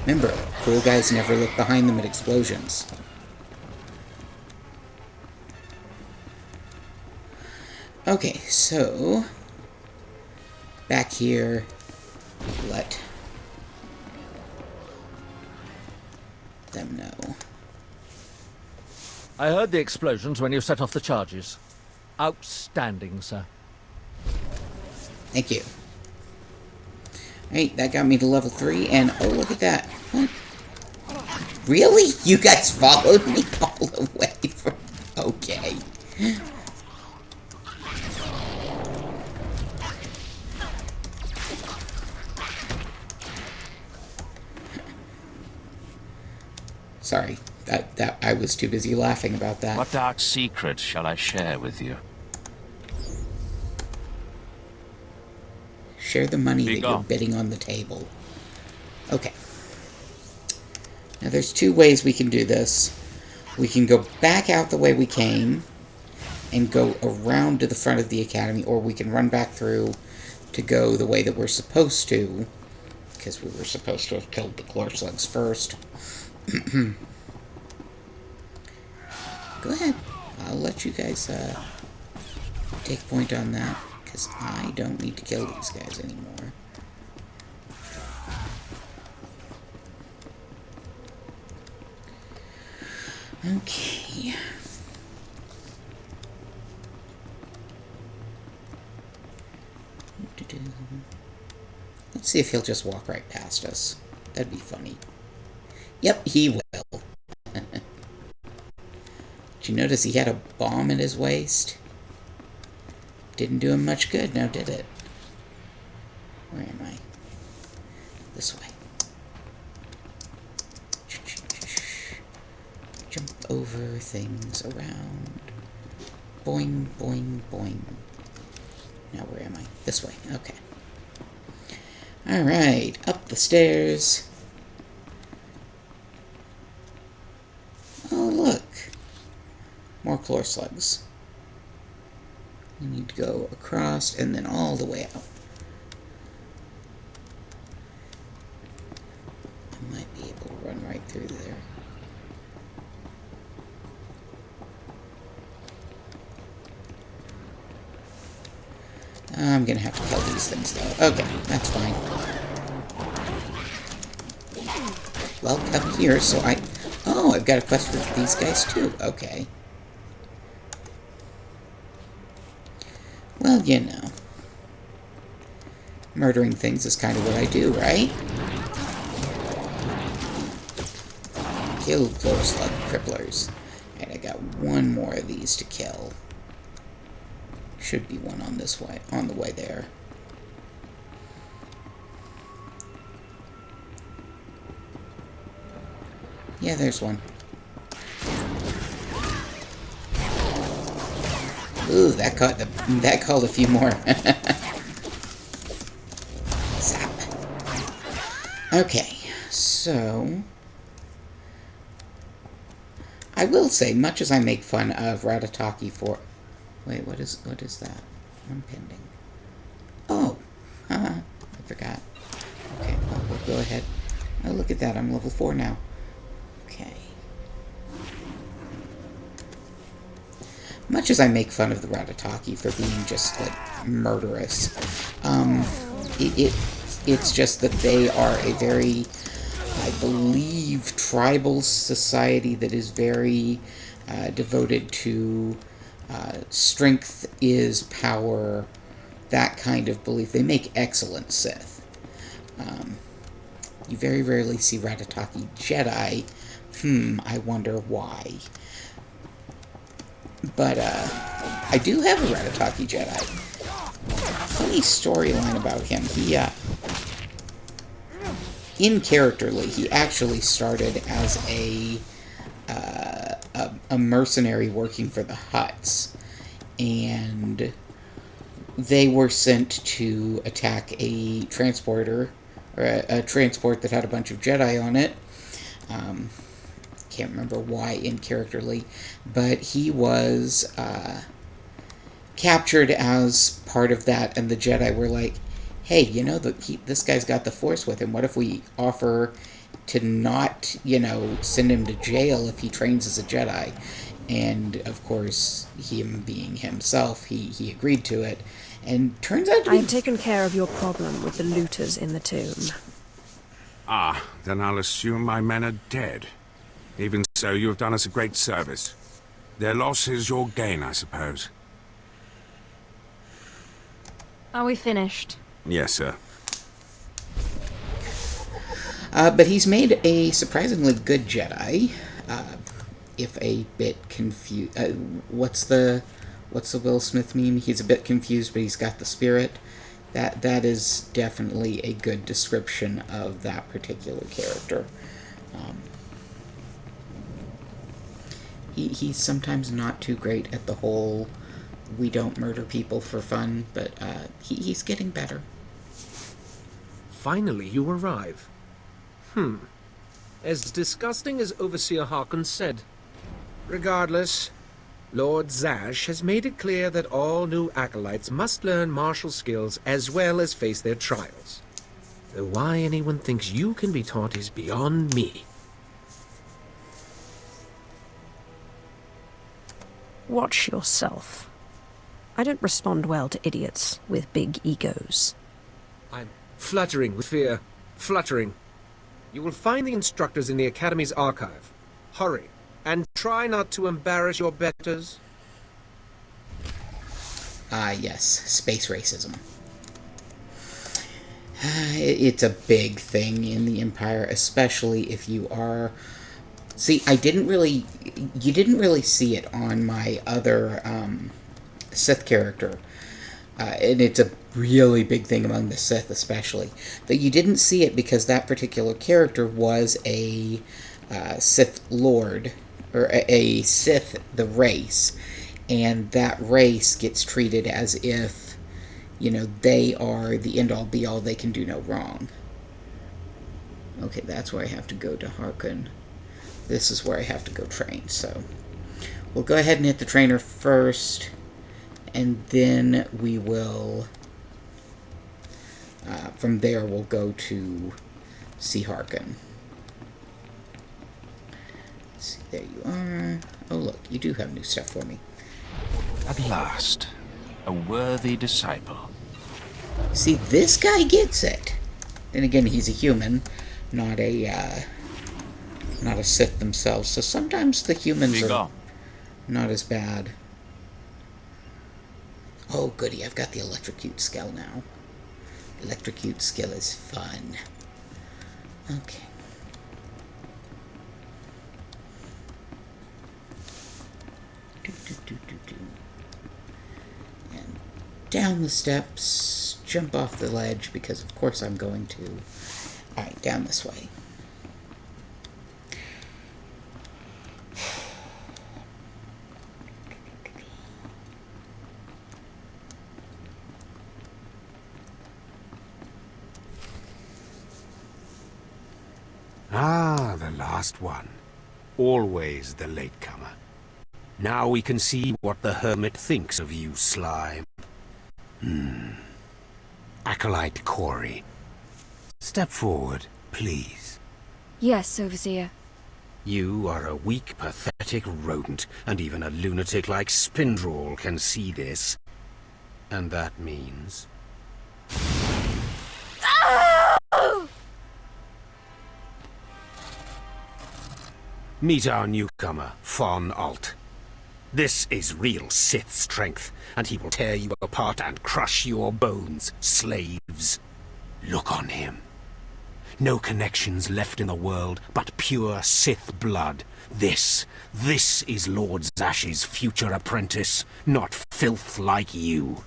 Remember, cool guys never look behind them at explosions. Okay, so... back here, let them know. I heard the explosions when you set off the charges. Outstanding, sir. Thank you. Alright, that got me to level 3, and oh, look at that. What? Really? You guys followed me all the way from... Okay. Sorry, that I was too busy laughing about that. What dark secret shall I share with you? Share the money Be that gone. you're bidding on the table. Okay. Now there's two ways we can do this. We can go back out the way we came and go around to the front of the academy, or we can run back through to go the way that we're supposed to, because we were supposed to have killed the Chlor slugs first. Go ahead. I'll let you guys take point on that, because I don't need to kill these guys anymore. Okay. Let's see if he'll just walk right past us. That'd be funny. Yep, he will. Did you notice he had a bomb in his waist? Didn't do him much good, now did it? Where am I? This way. Jump over things around. Boing, boing, boing. Now where am I? This way, okay. Alright, up the stairs. Oh, look. More Chlor slugs. We need to go across and then all the way out. I might be able to run right through there. I'm gonna have to kill these things though. Okay, that's fine. Well, come here, so I... Oh, I've got a quest for these guys too. Okay. Well, you know. Murdering things is kind of what I do, right? Kill Chlor slug cripplers. And I got one more of these to kill. Should be one on this way, on the way there. Yeah, there's one. Ooh, that called a few more. Zap. Okay, so I will say, much as I make fun of Ratataki for... Wait, what is that? I'm pending. Oh, I forgot. Okay, well, we'll go ahead. Oh, look at that, I'm level 4 now. Okay. Much as I make fun of the Ratataki for being just, like, murderous, it's just that they are a very, I believe, tribal society that is very devoted to strength is power, that kind of belief. They make excellent Sith. You very rarely see Ratataki Jedi. I wonder why. But, I do have a Ratataki Jedi. Funny storyline about him. He, in characterly, he actually started as a mercenary working for the Hutts. And they were sent to attack a transporter, or a transport that had a bunch of Jedi on it. Can't remember why in characterly, but he was captured as part of that, and the Jedi were like, hey, you know, this guy's got the Force with him. What if we offer to not, you know, send him to jail if he trains as a Jedi? And, of course, him being himself, he agreed to it. And turns out to be... I've taken care of your problem with the looters in the tomb. Ah, then I'll assume my men are dead. Even so, you have done us a great service. Their loss is your gain, I suppose. Are we finished? Yes, sir. But he's made a surprisingly good Jedi. If a bit confused. What's the Will Smith meme? He's a bit confused, but he's got the spirit. That is definitely a good description of that particular character. He's sometimes not too great at the whole we don't murder people for fun, but he's getting better. Finally, you arrive. As disgusting as Overseer Harkon said. Regardless, Lord Zash has made it clear that all new acolytes must learn martial skills as well as face their trials. Though why anyone thinks you can be taught is beyond me. Watch yourself. I don't respond well to idiots with big egos. I'm fluttering with fear. Fluttering. You will find the instructors in the Academy's archive. Hurry, and try not to embarrass your betters. Yes, space racism. It's a big thing in the Empire, especially if you are... See, you didn't really see it on my other Sith character. And it's a really big thing among the Sith, especially. That you didn't see it because that particular character was a Sith Lord, or a Sith, the race. And that race gets treated as if, they are the end-all, be-all, they can do no wrong. Okay, that's where I have to go to Harkon. This is where I have to go train, so... We'll go ahead and hit the trainer first, and then we will... from there, we'll go to see Harkon. Let's see, there you are. Oh, look, you do have new stuff for me. At last, a worthy disciple. See, this guy gets it. Then again, he's a human, not a Sith themselves, so sometimes the humans are not as bad. Oh, goody, I've got the electrocute skill now. Electrocute skill is fun. Okay. And down the steps, jump off the ledge, because of course I'm going to. Alright, down this way. Ah, the last one. Always the latecomer. Now we can see what the hermit thinks of you, slime. Acolyte Corey. Step forward, please. Yes, Overseer. You are a weak, pathetic rodent, and even a lunatic like Spindrel can see this. And that means... Meet our newcomer, Von Alt. This is real Sith strength, and he will tear you apart and crush your bones, slaves. Look on him. No connections left in the world, but pure Sith blood. This is Lord Zash's future apprentice, not filth like you.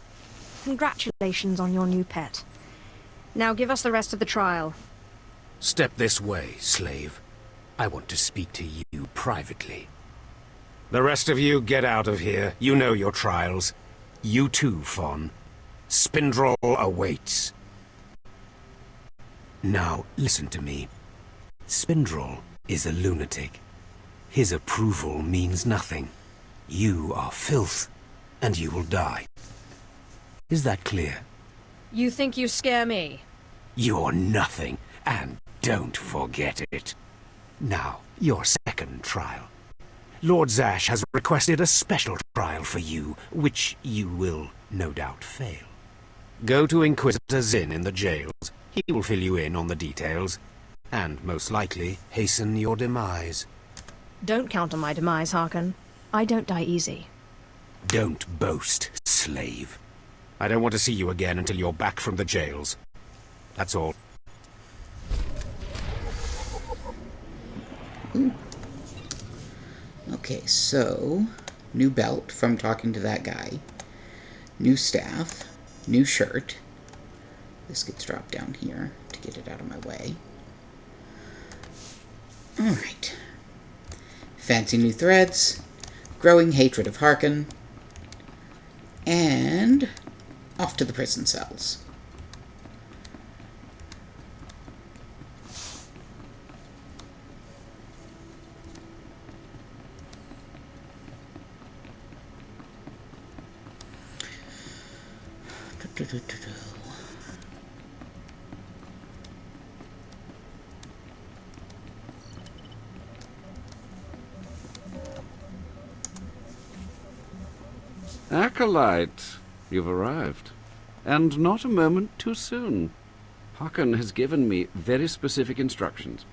Congratulations on your new pet. Now give us the rest of the trial. Step this way, slave. I want to speak to you privately. The rest of you get out of here. You know your trials. You too, Fawn. Spindrel awaits. Now, listen to me. Spindrel is a lunatic. His approval means nothing. You are filth, and you will die. Is that clear? You think you scare me? You're nothing, and don't forget it. Now, your second trial. Lord Zash has requested a special trial for you, which you will no doubt fail. Go to Inquisitor Zinn in the jails. He will fill you in on the details, and most likely hasten your demise. Don't count on my demise, Harkon. I don't die easy. Don't boast, slave. I don't want to see you again until you're back from the jails. That's all. Ooh. Okay, so new belt from talking to that guy. New staff. New shirt. This gets dropped down here to get it out of my way. Alright. Fancy new threads. Growing hatred of Harkon. And off to the prison cells. Acolyte, you've arrived. And not a moment too soon. Harkon has given me very specific instructions.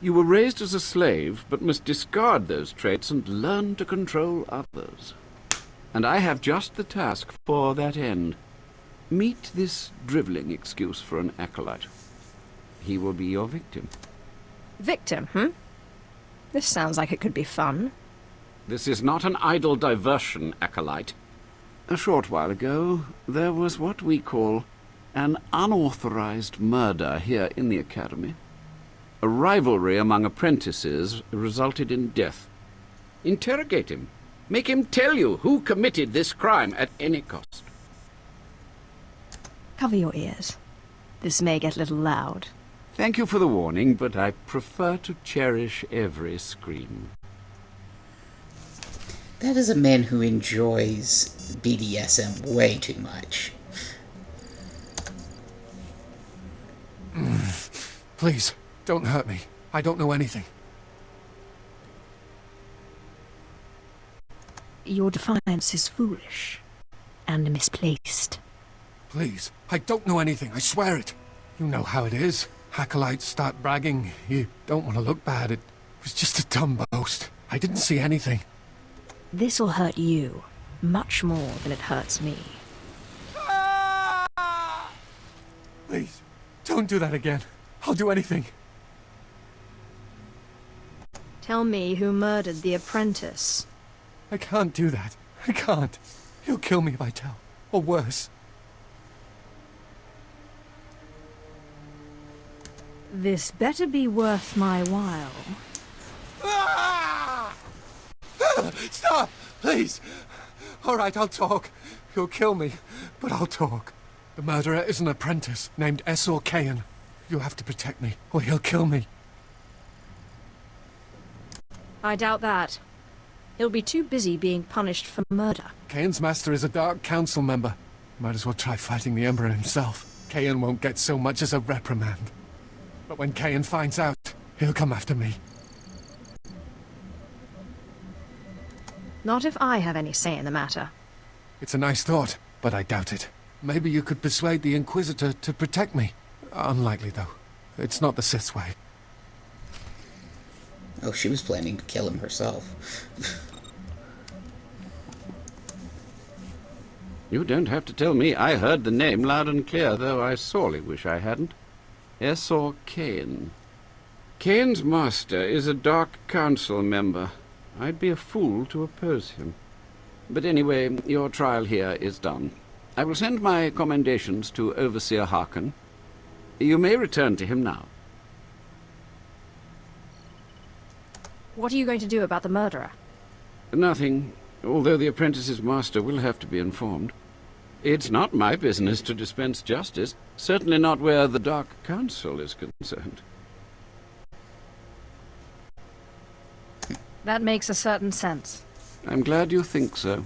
You were raised as a slave, but must discard those traits and learn to control others. And I have just the task for that end. Meet this drivelling excuse for an acolyte. He will be your victim. Victim, hmm? This sounds like it could be fun. This is not an idle diversion, acolyte. A short while ago, there was what we call an unauthorized murder here in the academy. A rivalry among apprentices resulted in death. Interrogate him. Make him tell you who committed this crime at any cost. Cover your ears. This may get a little loud. Thank you for the warning, but I prefer to cherish every scream. That is a man who enjoys BDSM way too much. Please, don't hurt me. I don't know anything. Your defiance is foolish and misplaced. Please, I don't know anything, I swear it. You know how it is. Acolytes start bragging. You don't want to look bad. It was just a dumb boast. I didn't see anything. This'll hurt you much more than it hurts me. Please, don't do that again. I'll do anything. Tell me who murdered the apprentice. I can't do that. I can't. He'll kill me if I tell. Or worse. This better be worth my while. Stop! Please! Alright, I'll talk. He'll kill me, but I'll talk. The murderer is an apprentice named Essor Kayan. You have to protect me, or he'll kill me. I doubt that. He'll be too busy being punished for murder. Kayan's master is a Dark Council member. Might as well try fighting the Emperor himself. Kayan won't get so much as a reprimand. But when Kayan finds out, he'll come after me. Not if I have any say in the matter. It's a nice thought, but I doubt it. Maybe you could persuade the Inquisitor to protect me. Unlikely, though. It's not the Sith's way. Oh, she was planning to kill him herself. You don't have to tell me. I heard the name loud and clear, though I sorely wish I hadn't. Essor Kayan. Kayan's master is a Dark Council member. I'd be a fool to oppose him. But anyway, your trial here is done. I will send my commendations to Overseer Harkon. You may return to him now. What are you going to do about the murderer? Nothing, although the apprentice's master will have to be informed. It's not my business to dispense justice, certainly not where the Dark Council is concerned. That makes a certain sense. I'm glad you think so.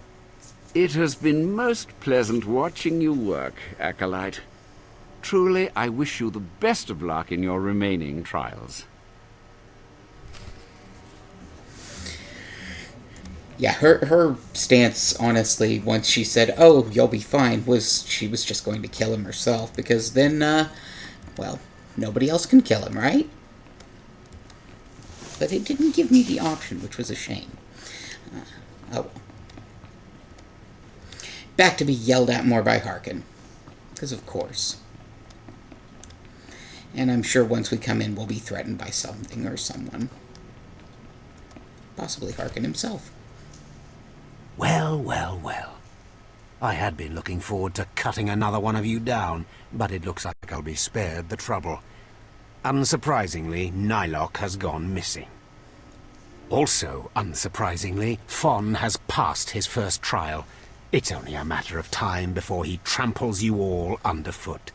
It has been most pleasant watching you work, Acolyte. Truly, I wish you the best of luck in your remaining trials. Yeah, her stance, honestly, once she said, "Oh, you'll be fine," was she was just going to kill him herself, because then, well, nobody else can kill him, right? But it didn't give me the option, which was a shame. Oh well. Back to be yelled at more by Harkin. Because of course. And I'm sure once we come in, we'll be threatened by something or someone. Possibly Harkin himself. Well, well, well. I had been looking forward to cutting another one of you down, but it looks like I'll be spared the trouble. Unsurprisingly, Nylock has gone missing. Also, unsurprisingly, Fon has passed his first trial. It's only a matter of time before he tramples you all underfoot.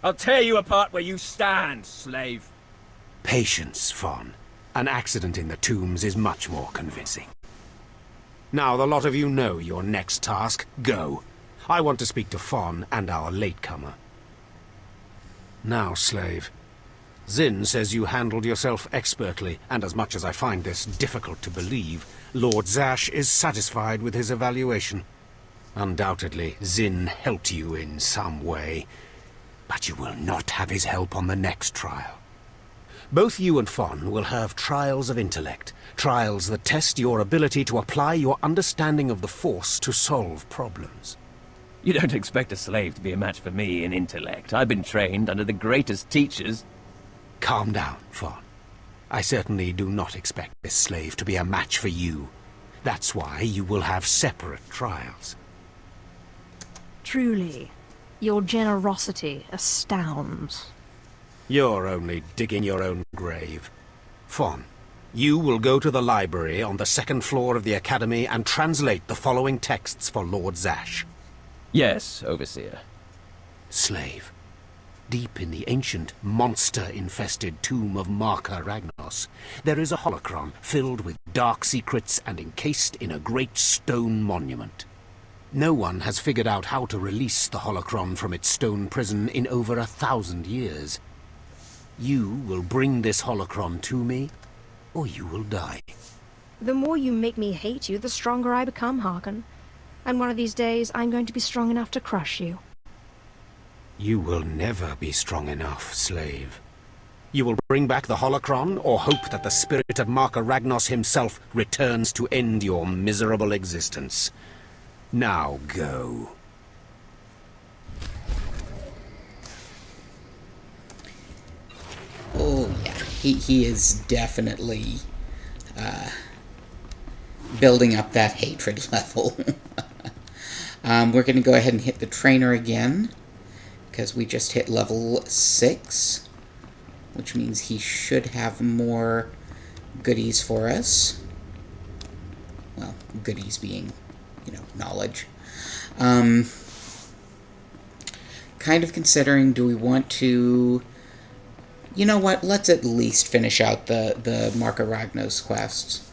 I'll tear you apart where you stand, slave. Patience, Fon. An accident in the tombs is much more convincing. Now the lot of you know your next task. Go. I want to speak to Fon and our latecomer. Now, slave. Zin says you handled yourself expertly, and as much as I find this difficult to believe, Lord Zash is satisfied with his evaluation. Undoubtedly, Zin helped you in some way, but you will not have his help on the next trial. Both you and Fon will have trials of intellect, trials that test your ability to apply your understanding of the Force to solve problems. You don't expect a slave to be a match for me in intellect. I've been trained under the greatest teachers. Calm down, Fon. I certainly do not expect this slave to be a match for you. That's why you will have separate trials. Truly, your generosity astounds. You're only digging your own grave. Fon, you will go to the library on the second floor of the Academy and translate the following texts for Lord Zash. Yes, Overseer. Slave, deep in the ancient, monster-infested tomb of Marka Ragnos, there is a holocron filled with dark secrets and encased in a great stone monument. No one has figured out how to release the holocron from its stone prison in over 1,000 years. You will bring this holocron to me, or you will die. The more you make me hate you, the stronger I become, Harkin. And one of these days, I'm going to be strong enough to crush you. You will never be strong enough, slave. You will bring back the holocron, or hope that the spirit of Marka Ragnos himself returns to end your miserable existence. Now go. Oh, yeah. He is definitely building up that hatred level. We're going to go ahead and hit the trainer again, because we just hit level 6, which means he should have more goodies for us. Well, goodies being, knowledge. Kind of considering, do we want to... You know what? Let's at least finish out the Marka Ragnos quests.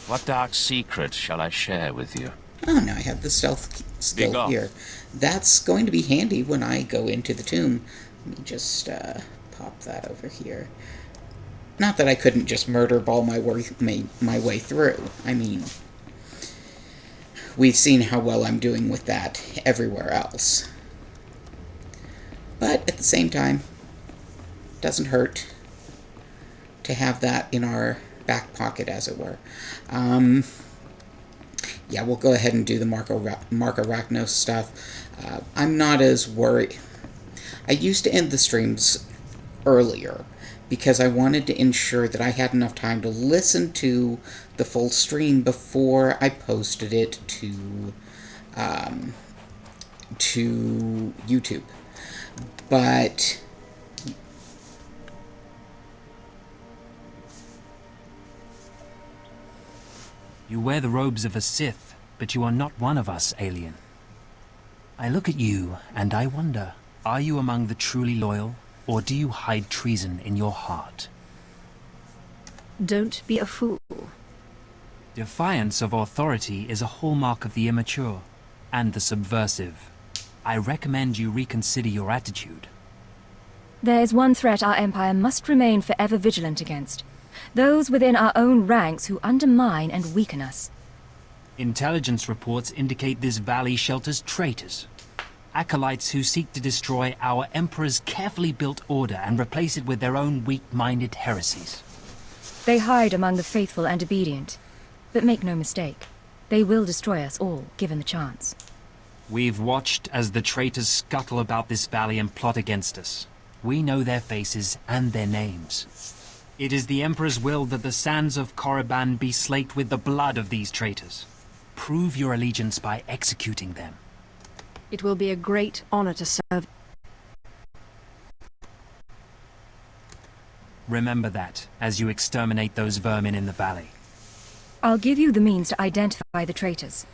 What dark secret shall I share with you? Oh, now I have the stealth skill here. That's going to be handy when I go into the tomb. Let me just pop that over here. Not that I couldn't just murder ball my way through. I mean, we've seen how well I'm doing with that everywhere else. But at the same time, doesn't hurt to have that in our back pocket, as it were. Yeah, we'll go ahead and do the Marka Ragnos stuff. I'm not as worried. I used to end the streams earlier because I wanted to ensure that I had enough time to listen to the full stream before I posted it to YouTube. But you wear the robes of a Sith, but you are not one of us, alien. I look at you, and I wonder, are you among the truly loyal, or do you hide treason in your heart? Don't be a fool. Defiance of authority is a hallmark of the immature, and the subversive. I recommend you reconsider your attitude. There is one threat our Empire must remain forever vigilant against. Those within our own ranks who undermine and weaken us. Intelligence reports indicate this valley shelters traitors. Acolytes who seek to destroy our Emperor's carefully built order and replace it with their own weak-minded heresies. They hide among the faithful and obedient. But make no mistake, They will destroy us all, given the chance. We've watched as the traitors scuttle about this valley and plot against us. We know their faces and their names. It is the Emperor's will that the sands of Korriban be slaked with the blood of these traitors. Prove your allegiance by executing them. It will be a great honor to serve. Remember that, as you exterminate those vermin in the valley. I'll give you the means to identify the traitors.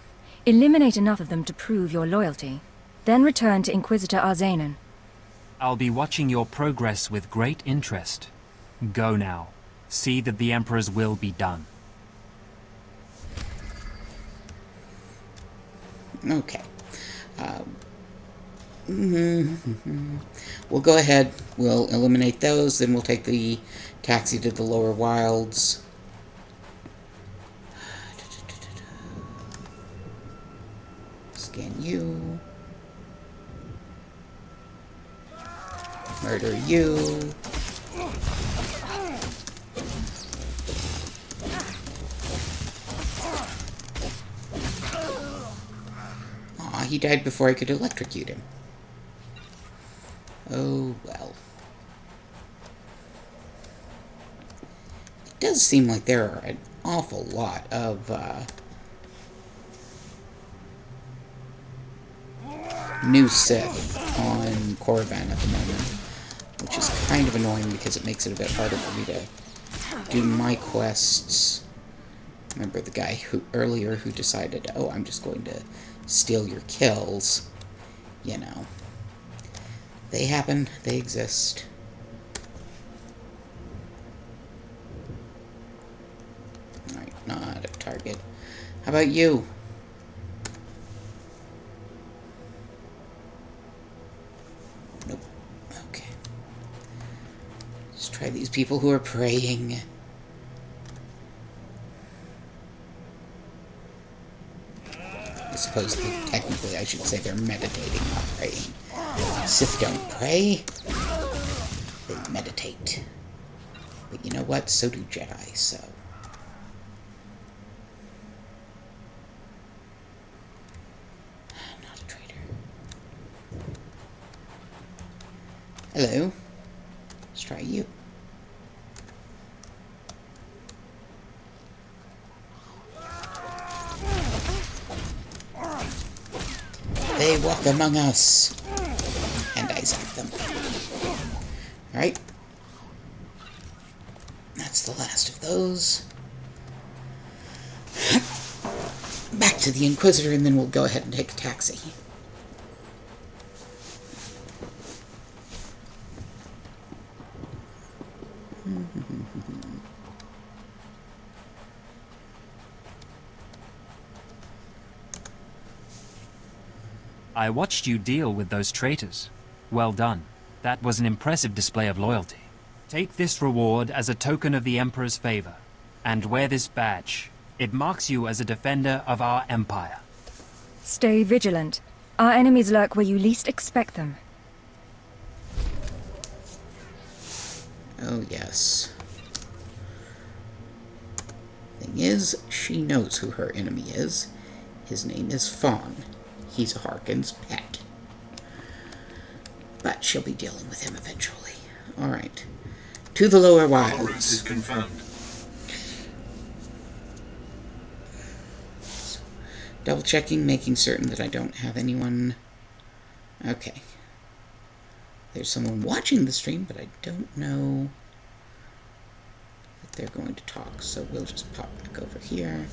Eliminate enough of them to prove your loyalty. Then return to Inquisitor Arzanan. I'll be watching your progress with great interest. Go now. See that the Emperor's will be done. Okay. We'll go ahead. We'll eliminate those. Then we'll take the taxi to the lower wilds. Scan you. Murder you. Aw, he died before I could electrocute him. Oh, well. It does seem like there are an awful lot of, new Sith on Korriban at the moment, which is kind of annoying because it makes it a bit harder for me to do my quests. Remember the guy earlier who decided, oh, I'm just going to steal your kills. You know. They happen. They exist. Alright, not a target. How about you? Nope. Okay. Let's try these people who are praying. I suppose technically I should say they're meditating, not praying. Sith don't pray. They meditate. But you know what? So do Jedi, so... Not a traitor. Hello. Let's try you. They walk among us. And I zap them. Alright. That's the last of those. Back to the Inquisitor, and then we'll go ahead and take a taxi. I watched you deal with those traitors. Well done. That was an impressive display of loyalty. Take this reward as a token of the Emperor's favor, and wear this badge. It marks you as a defender of our empire. Stay vigilant. Our enemies lurk where you least expect them. Oh, yes. Thing is, she knows who her enemy is. His name is Fawn. He's a Harkon's pet. But she'll be dealing with him eventually. Alright. To the lower wilds. All route is confirmed. So, double checking, making certain that I don't have anyone. Okay. There's someone watching the stream, but I don't know that they're going to talk. So we'll just pop back over here.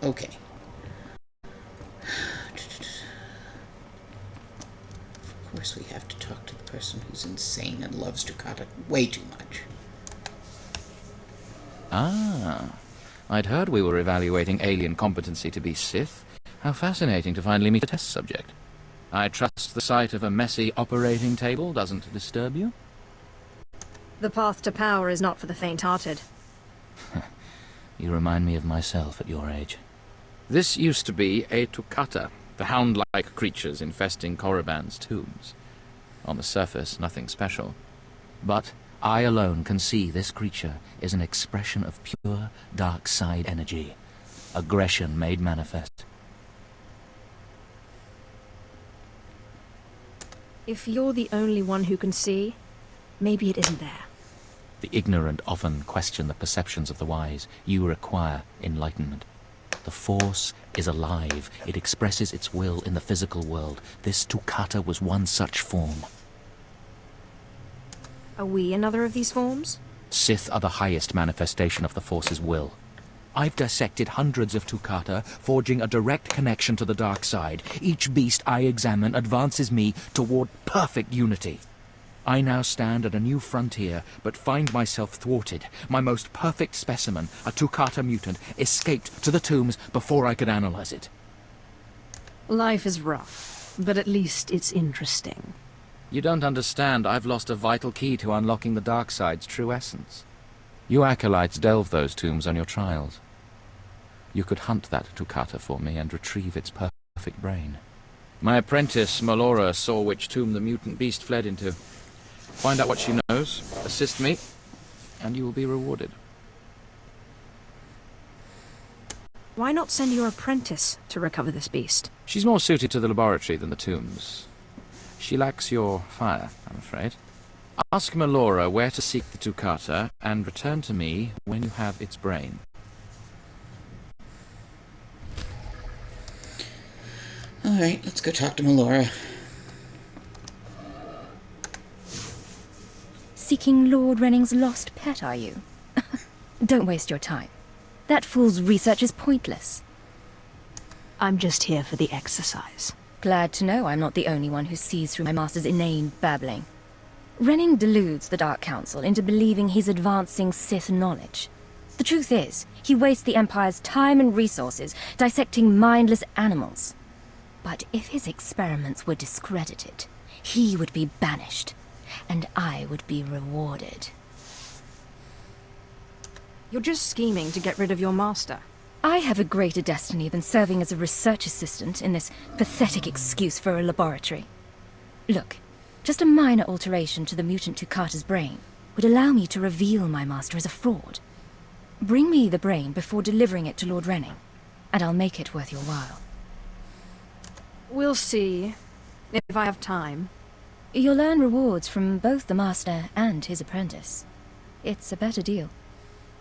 Okay. Of course we have to talk to the person who's insane and loves Ducata way too much. Ah, I'd heard we were evaluating alien competency to be Sith. How fascinating to finally meet a test subject. I trust the sight of a messy operating table doesn't disturb you? The path to power is not for the faint-hearted. You remind me of myself at your age. This used to be a Tukata, the hound-like creatures infesting Korriban's tombs. On the surface, nothing special. But I alone can see this creature is an expression of pure dark side energy. Aggression made manifest. If you're the only one who can see, maybe it isn't there. The ignorant often question the perceptions of the wise. You require enlightenment. The Force is alive. It expresses its will in the physical world. This Tukata was one such form. Are we another of these forms? Sith are the highest manifestation of the Force's will. I've dissected hundreds of Tukata, forging a direct connection to the dark side. Each beast I examine advances me toward perfect unity. I now stand at a new frontier, but find myself thwarted. My most perfect specimen, a Tukata mutant, escaped to the tombs before I could analyze it. Life is rough, but at least it's interesting. You don't understand. I've lost a vital key to unlocking the dark side's true essence. You acolytes delve those tombs on your trials. You could hunt that Tukata for me and retrieve its perfect brain. My apprentice, Melora, saw which tomb the mutant beast fled into. Find out what she knows, assist me, and you will be rewarded. Why not send your apprentice to recover this beast? She's more suited to the laboratory than the tombs. She lacks your fire, I'm afraid. Ask Melora where to seek the Tukata, and return to me when you have its brain. Alright, let's go talk to Melora. Seeking Lord Renning's lost pet, are you? Don't waste your time. That fool's research is pointless. I'm just here for the exercise. Glad to know I'm not the only one who sees through my master's inane babbling. Renning deludes the Dark Council into believing he's advancing Sith knowledge. The truth is, he wastes the Empire's time and resources dissecting mindless animals. But if his experiments were discredited, he would be banished, and I would be rewarded. You're just scheming to get rid of your master. I have a greater destiny than serving as a research assistant in this pathetic excuse for a laboratory. Look, just a minor alteration to the mutant Tukata's brain would allow me to reveal my master as a fraud. Bring me the brain before delivering it to Lord Renning, and I'll make it worth your while. We'll see, if I have time. You'll earn rewards from both the master and his apprentice. It's a better deal.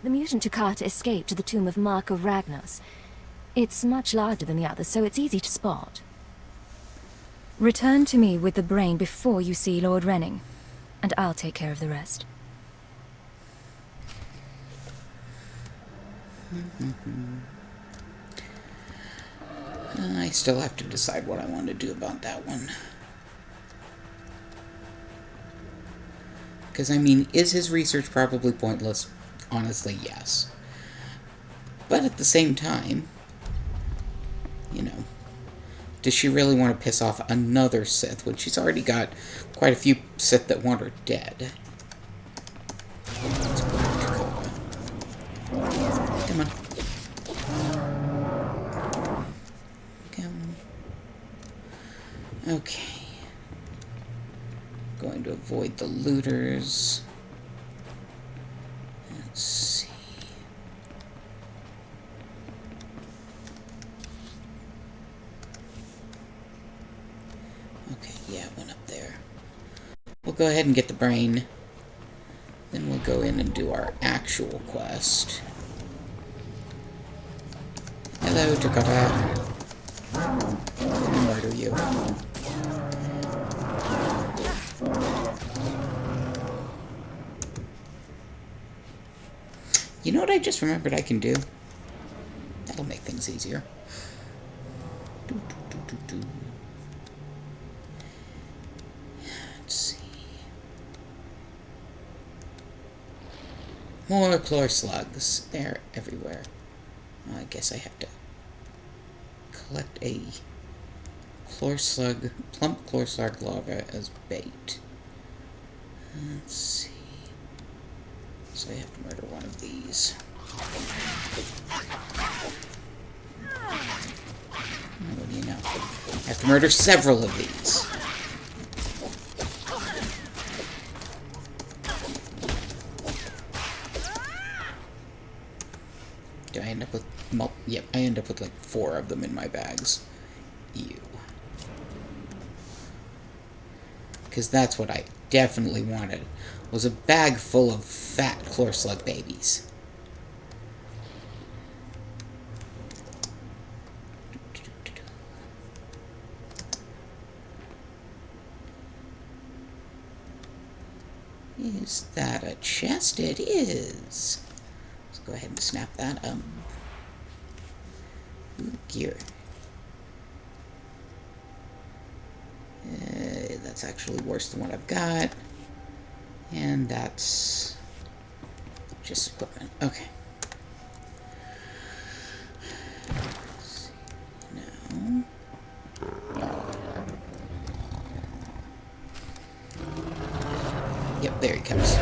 The mutant Tukata escaped to the tomb of Mark of Ragnos. It's much larger than the others, so it's easy to spot. Return to me with the brain before you see Lord Renning, and I'll take care of the rest. I still have to decide what I want to do about that one. Because, I mean, is his research probably pointless? Honestly, yes. But at the same time, you know, does she really want to piss off another Sith when she's already got quite a few Sith that want her dead? Let's go to Dakota. Come on. Come. Okay. Going to avoid the looters. Let's see. Okay, yeah, it went up there. We'll go ahead and get the brain. Then we'll go in and do our actual quest. Hello, Takata. I'm gonna murder you. You know what I just remembered I can do? That'll make things easier. Let's see. More chlor slugs. They're everywhere. Well, I guess I have to collect a plump chlor slug larva as bait. Let's see. So I have to murder one of these. What do you know? I have to murder several of these. Do I end up with... Yep, I end up with like 4 of them in my bags. Ew. Because that's what I definitely wanted, was a bag full of fat chlor slug babies. Is that a chest? It is. Let's go ahead and snap that up. Ooh, gear. That's actually worse than what I've got. And that's just equipment. Okay. Let's see now. Yep, there he comes.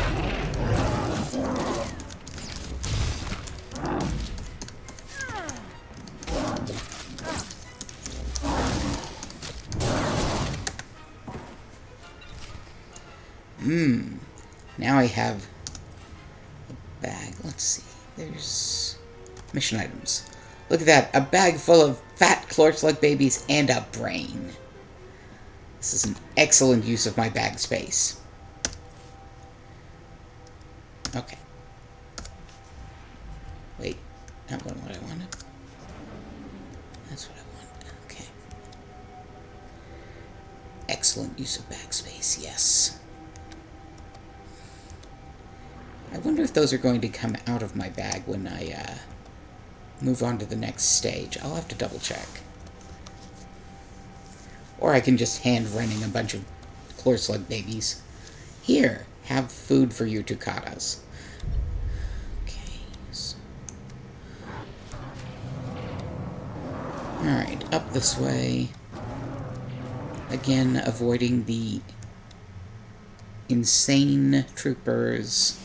Now I have a bag. Let's see. There's mission items. Look at that. A bag full of fat chlor slug babies and a brain. This is an excellent use of my bag space. Okay. Wait. Not what I wanted. That's what I want. Okay. Excellent use of bag space, yes. I wonder if those are going to come out of my bag when I move on to the next stage. I'll have to double check. Or I can just hand Renning a bunch of chlor slug babies. Here, have food for your Tucatas. Okay. So. Alright, up this way. Again, avoiding the insane troopers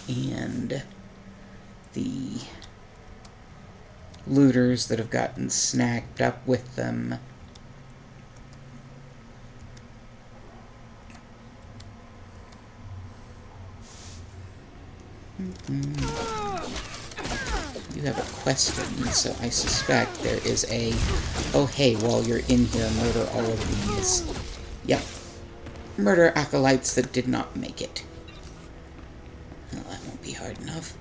and the looters that have gotten snagged up with them. You have a question, so I suspect there is a... Oh, hey, while you're in here, murder all of these. Yep. Murder acolytes that did not make it. Well, that won't be hard enough.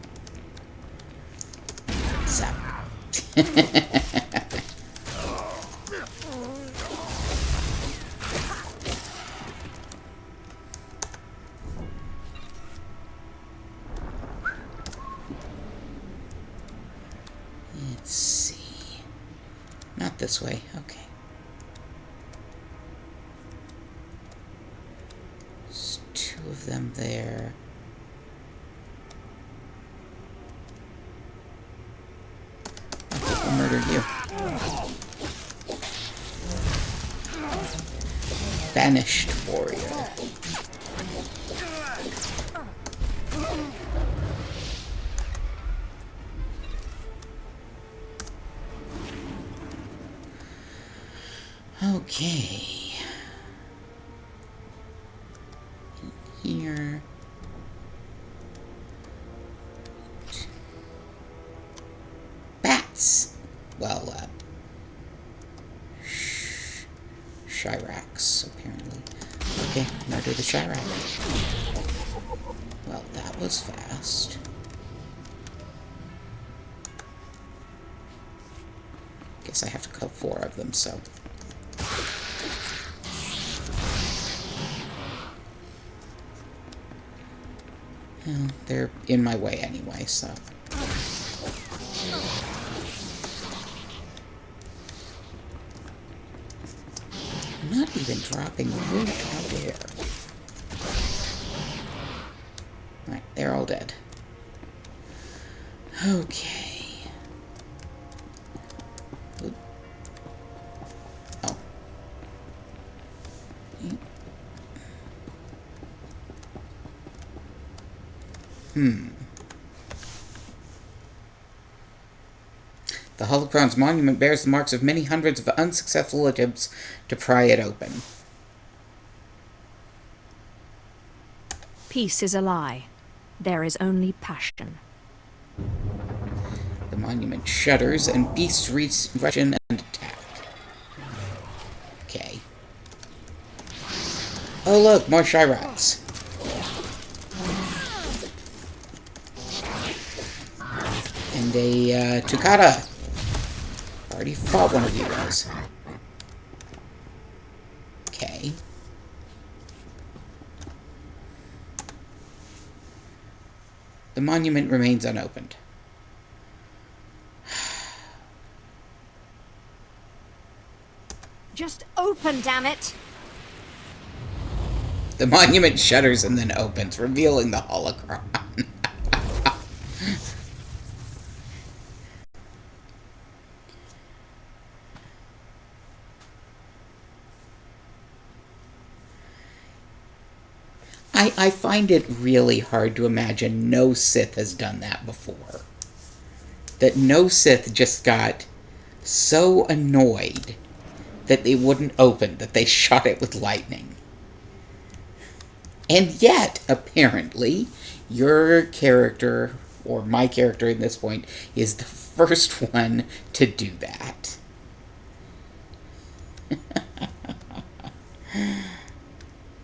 Zap. Let's see. Not this way. Okay. There's 2 of them there. I'll murder you. Banished warrior. Okay. In here. Bats. Well, Shirax, apparently. Okay, murder the Shirax. Well, that was fast. Guess I have to kill 4 of them, so... Well, they're in my way anyway, so... I'm not even dropping loot out there. Alright, they're all dead. Okay. Oop. Oh. The Holocron's monument bears the marks of many hundreds of unsuccessful attempts to pry it open. Peace is a lie. There is only passion. The monument shudders, and beasts rush in and attack. Okay. Oh look, more Shyrox. And a Tukata. Already fought one of you guys. Okay. The monument remains unopened. Just open, damn it! The monument shudders and then opens, revealing the holocron. I find it really hard to imagine no Sith has done that before. That no Sith just got so annoyed that they wouldn't open, that they shot it with lightning. And yet, apparently, your character, or my character at this point, is the first one to do that.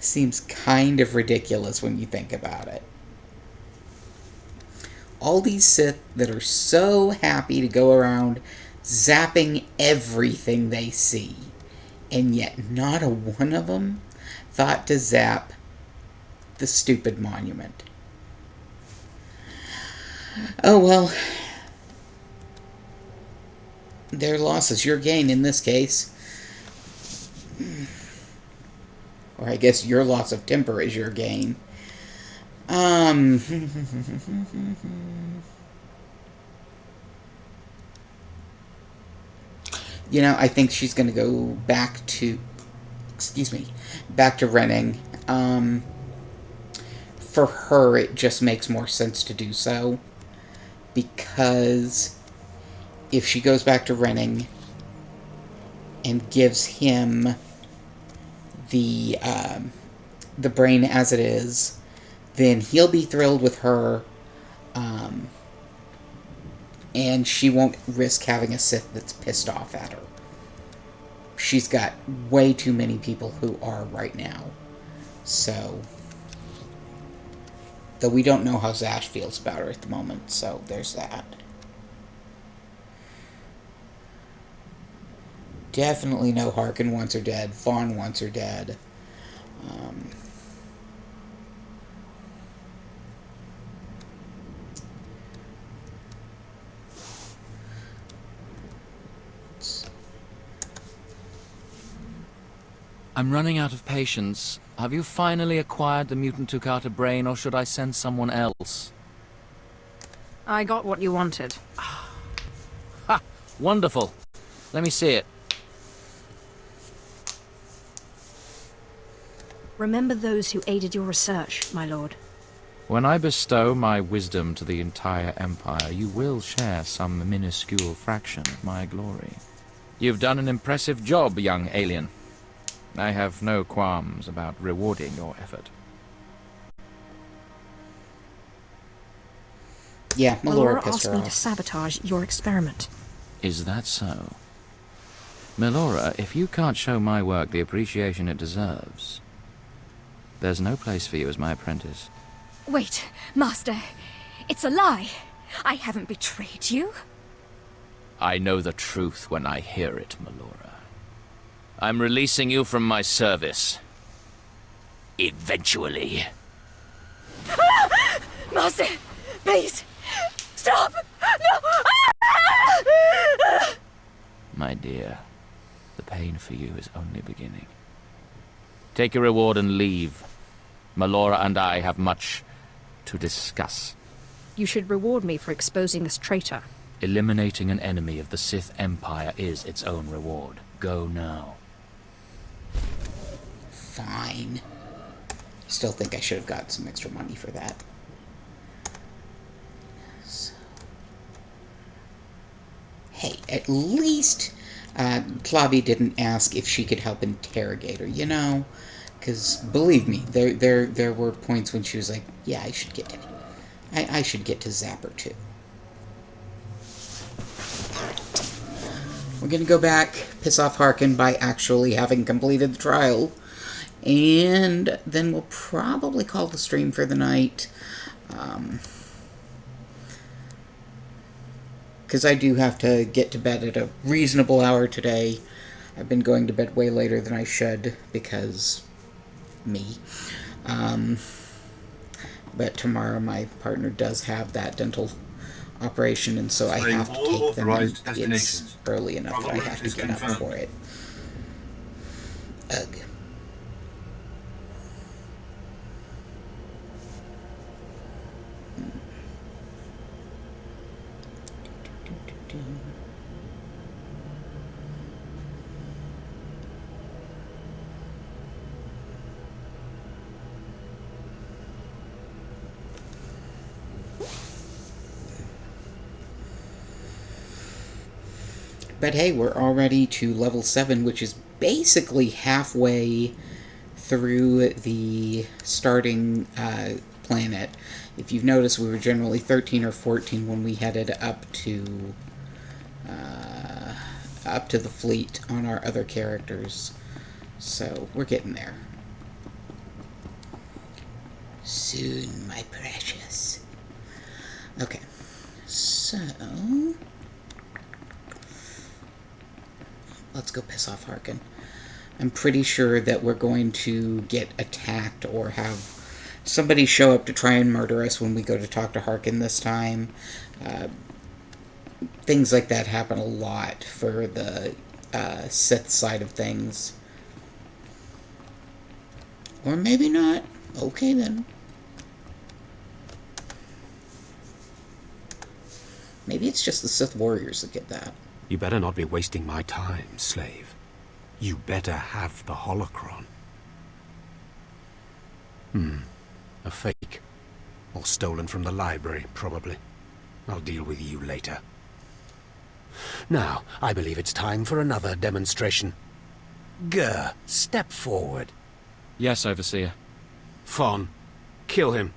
Seems kind of ridiculous when you think about it. All these Sith that are so happy to go around zapping everything they see, and yet not a one of them thought to zap the stupid monument. Oh well. Their loss is your gain in this case. Or I guess your loss of temper is your gain. You know, I think she's going to go back to... back to Renning. For her, it just makes more sense to do so. Because if she goes back to Renning and gives him the brain as it is, then he'll be thrilled with her, and she won't risk having a Sith that's pissed off at her. She's got way too many people who are right now. So, though we don't know how Zash feels about her at the moment, so there's that. Definitely know Harkin wants her dead. Vaughn wants her dead. I'm running out of patience. Have you finally acquired the mutant Tukata brain, or should I send someone else? I got what you wanted. Ha! Wonderful. Let me see it. Remember those who aided your research, my lord. When I bestow my wisdom to the entire Empire, you will share some minuscule fraction of my glory. You've done an impressive job, young alien. I have no qualms about rewarding your effort. Yeah, Melora pissed asked her me off. to sabotage your experiment. Is that so? Melora, if you can't show my work the appreciation it deserves, there's no place for you as my apprentice. Wait, Master. It's a lie. I haven't betrayed you. I know the truth when I hear it, Melora. I'm releasing you from my service. Eventually. Master, please, stop! No! My dear, the pain for you is only beginning. Take your reward and leave. Melora and I have much to discuss. You should reward me for exposing this traitor. Eliminating an enemy of the Sith Empire is its own reward. Go now. Fine. Still think I should have got some extra money for that. at least Clavi didn't ask if she could help interrogate her, you know? Because, believe me, there were points when she was like, yeah, I should get to Zapper, too. We're going to go back, piss off Harkin by actually having completed the trial, and then we'll probably call the stream for the night. Because I do have to get to bed at a reasonable hour today. I've been going to bed way later than I should, because me. But tomorrow my partner does have that dental operation, and so I have to take them. It's early enough that I have to get up for it. Ugh. But hey, we're already to level 7, which is basically halfway through the starting planet. If you've noticed, we were generally 13 or 14 when we headed up to the fleet on our other characters. So, we're getting there. Soon, my precious. Okay, so let's go piss off Harkin. I'm pretty sure that we're going to get attacked or have somebody show up to try and murder us when we go to talk to Harkin this time. Things like that happen a lot for the Sith side of things. Or maybe not. Okay, then. Maybe it's just the Sith warriors that get that. You better not be wasting my time, slave. You better have the holocron. A fake. Or stolen from the library, probably. I'll deal with you later. Now, I believe it's time for another demonstration. Gur, step forward. Yes, Overseer. Fon, kill him.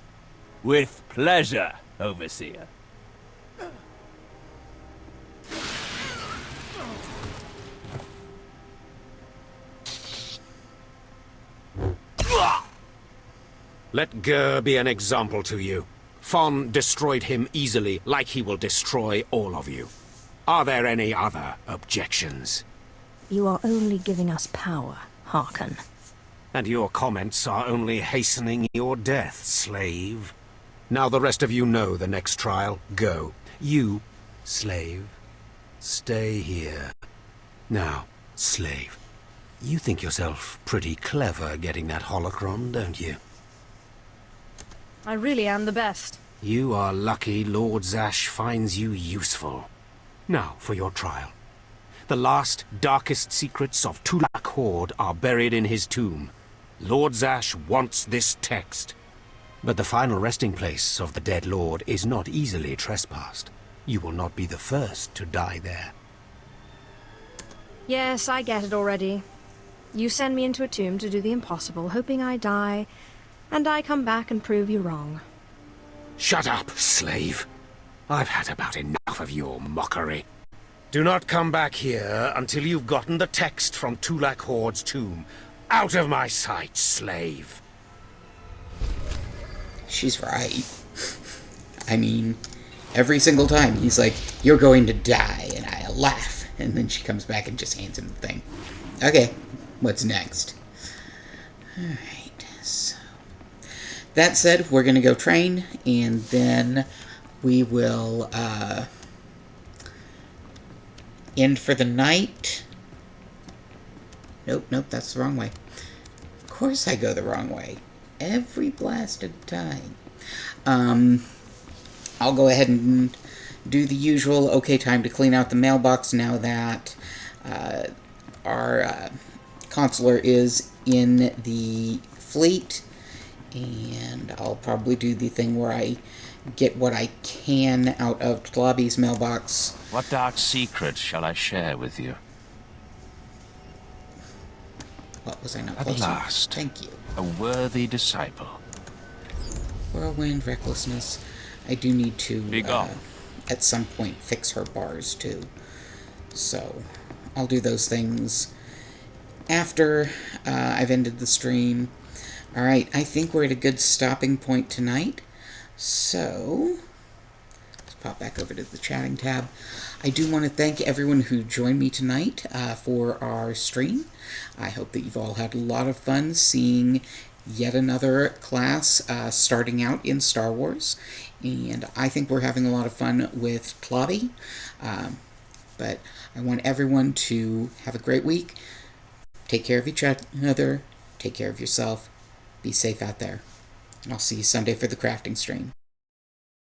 With pleasure, Overseer. Let Gur be an example to you. Fon destroyed him easily, like he will destroy all of you. Are there any other objections? You are only giving us power, Harkin. And your comments are only hastening your death, slave. Now the rest of you know the next trial. Go. You, slave, stay here. Now, slave, you think yourself pretty clever getting that holocron, don't you? I really am the best. You are lucky Lord Zash finds you useful. Now for your trial. The last, darkest secrets of Tulak Horde are buried in his tomb. Lord Zash wants this text. But the final resting place of the dead lord is not easily trespassed. You will not be the first to die there. Yes, I get it already. You send me into a tomb to do the impossible, hoping I die, and I come back and prove you wrong. Shut up, slave. I've had about enough of your mockery. Do not come back here until you've gotten the text from Tulak Horde's tomb. Out of my sight, slave. She's right. I mean, every single time he's like, you're going to die, and I laugh. And then she comes back and just hands him the thing. Okay, what's next? Alright, so that said, we're going to go train, and then we will end for the night. Nope, that's the wrong way. Of course I go the wrong way. Every blasted time. I'll go ahead and do the usual okay time to clean out the mailbox now that our consular is in the fleet. And I'll probably do the thing where I get what I can out of Tlobby's mailbox. What dark secret shall I share with you? What was I not At close enough? last, Thank you. a worthy disciple. Whirlwind, recklessness. I do need to, Be gone. at some point, fix her bars, too. So, I'll do those things after I've ended the stream. Alright, I think we're at a good stopping point tonight. So, let's pop back over to the chatting tab. I do want to thank everyone who joined me tonight for our stream. I hope that you've all had a lot of fun seeing yet another class starting out in Star Wars. And I think we're having a lot of fun with Tlobby. But I want everyone to have a great week. Take care of each other. Take care of yourself. Be safe out there. And I'll see you Sunday for the crafting stream.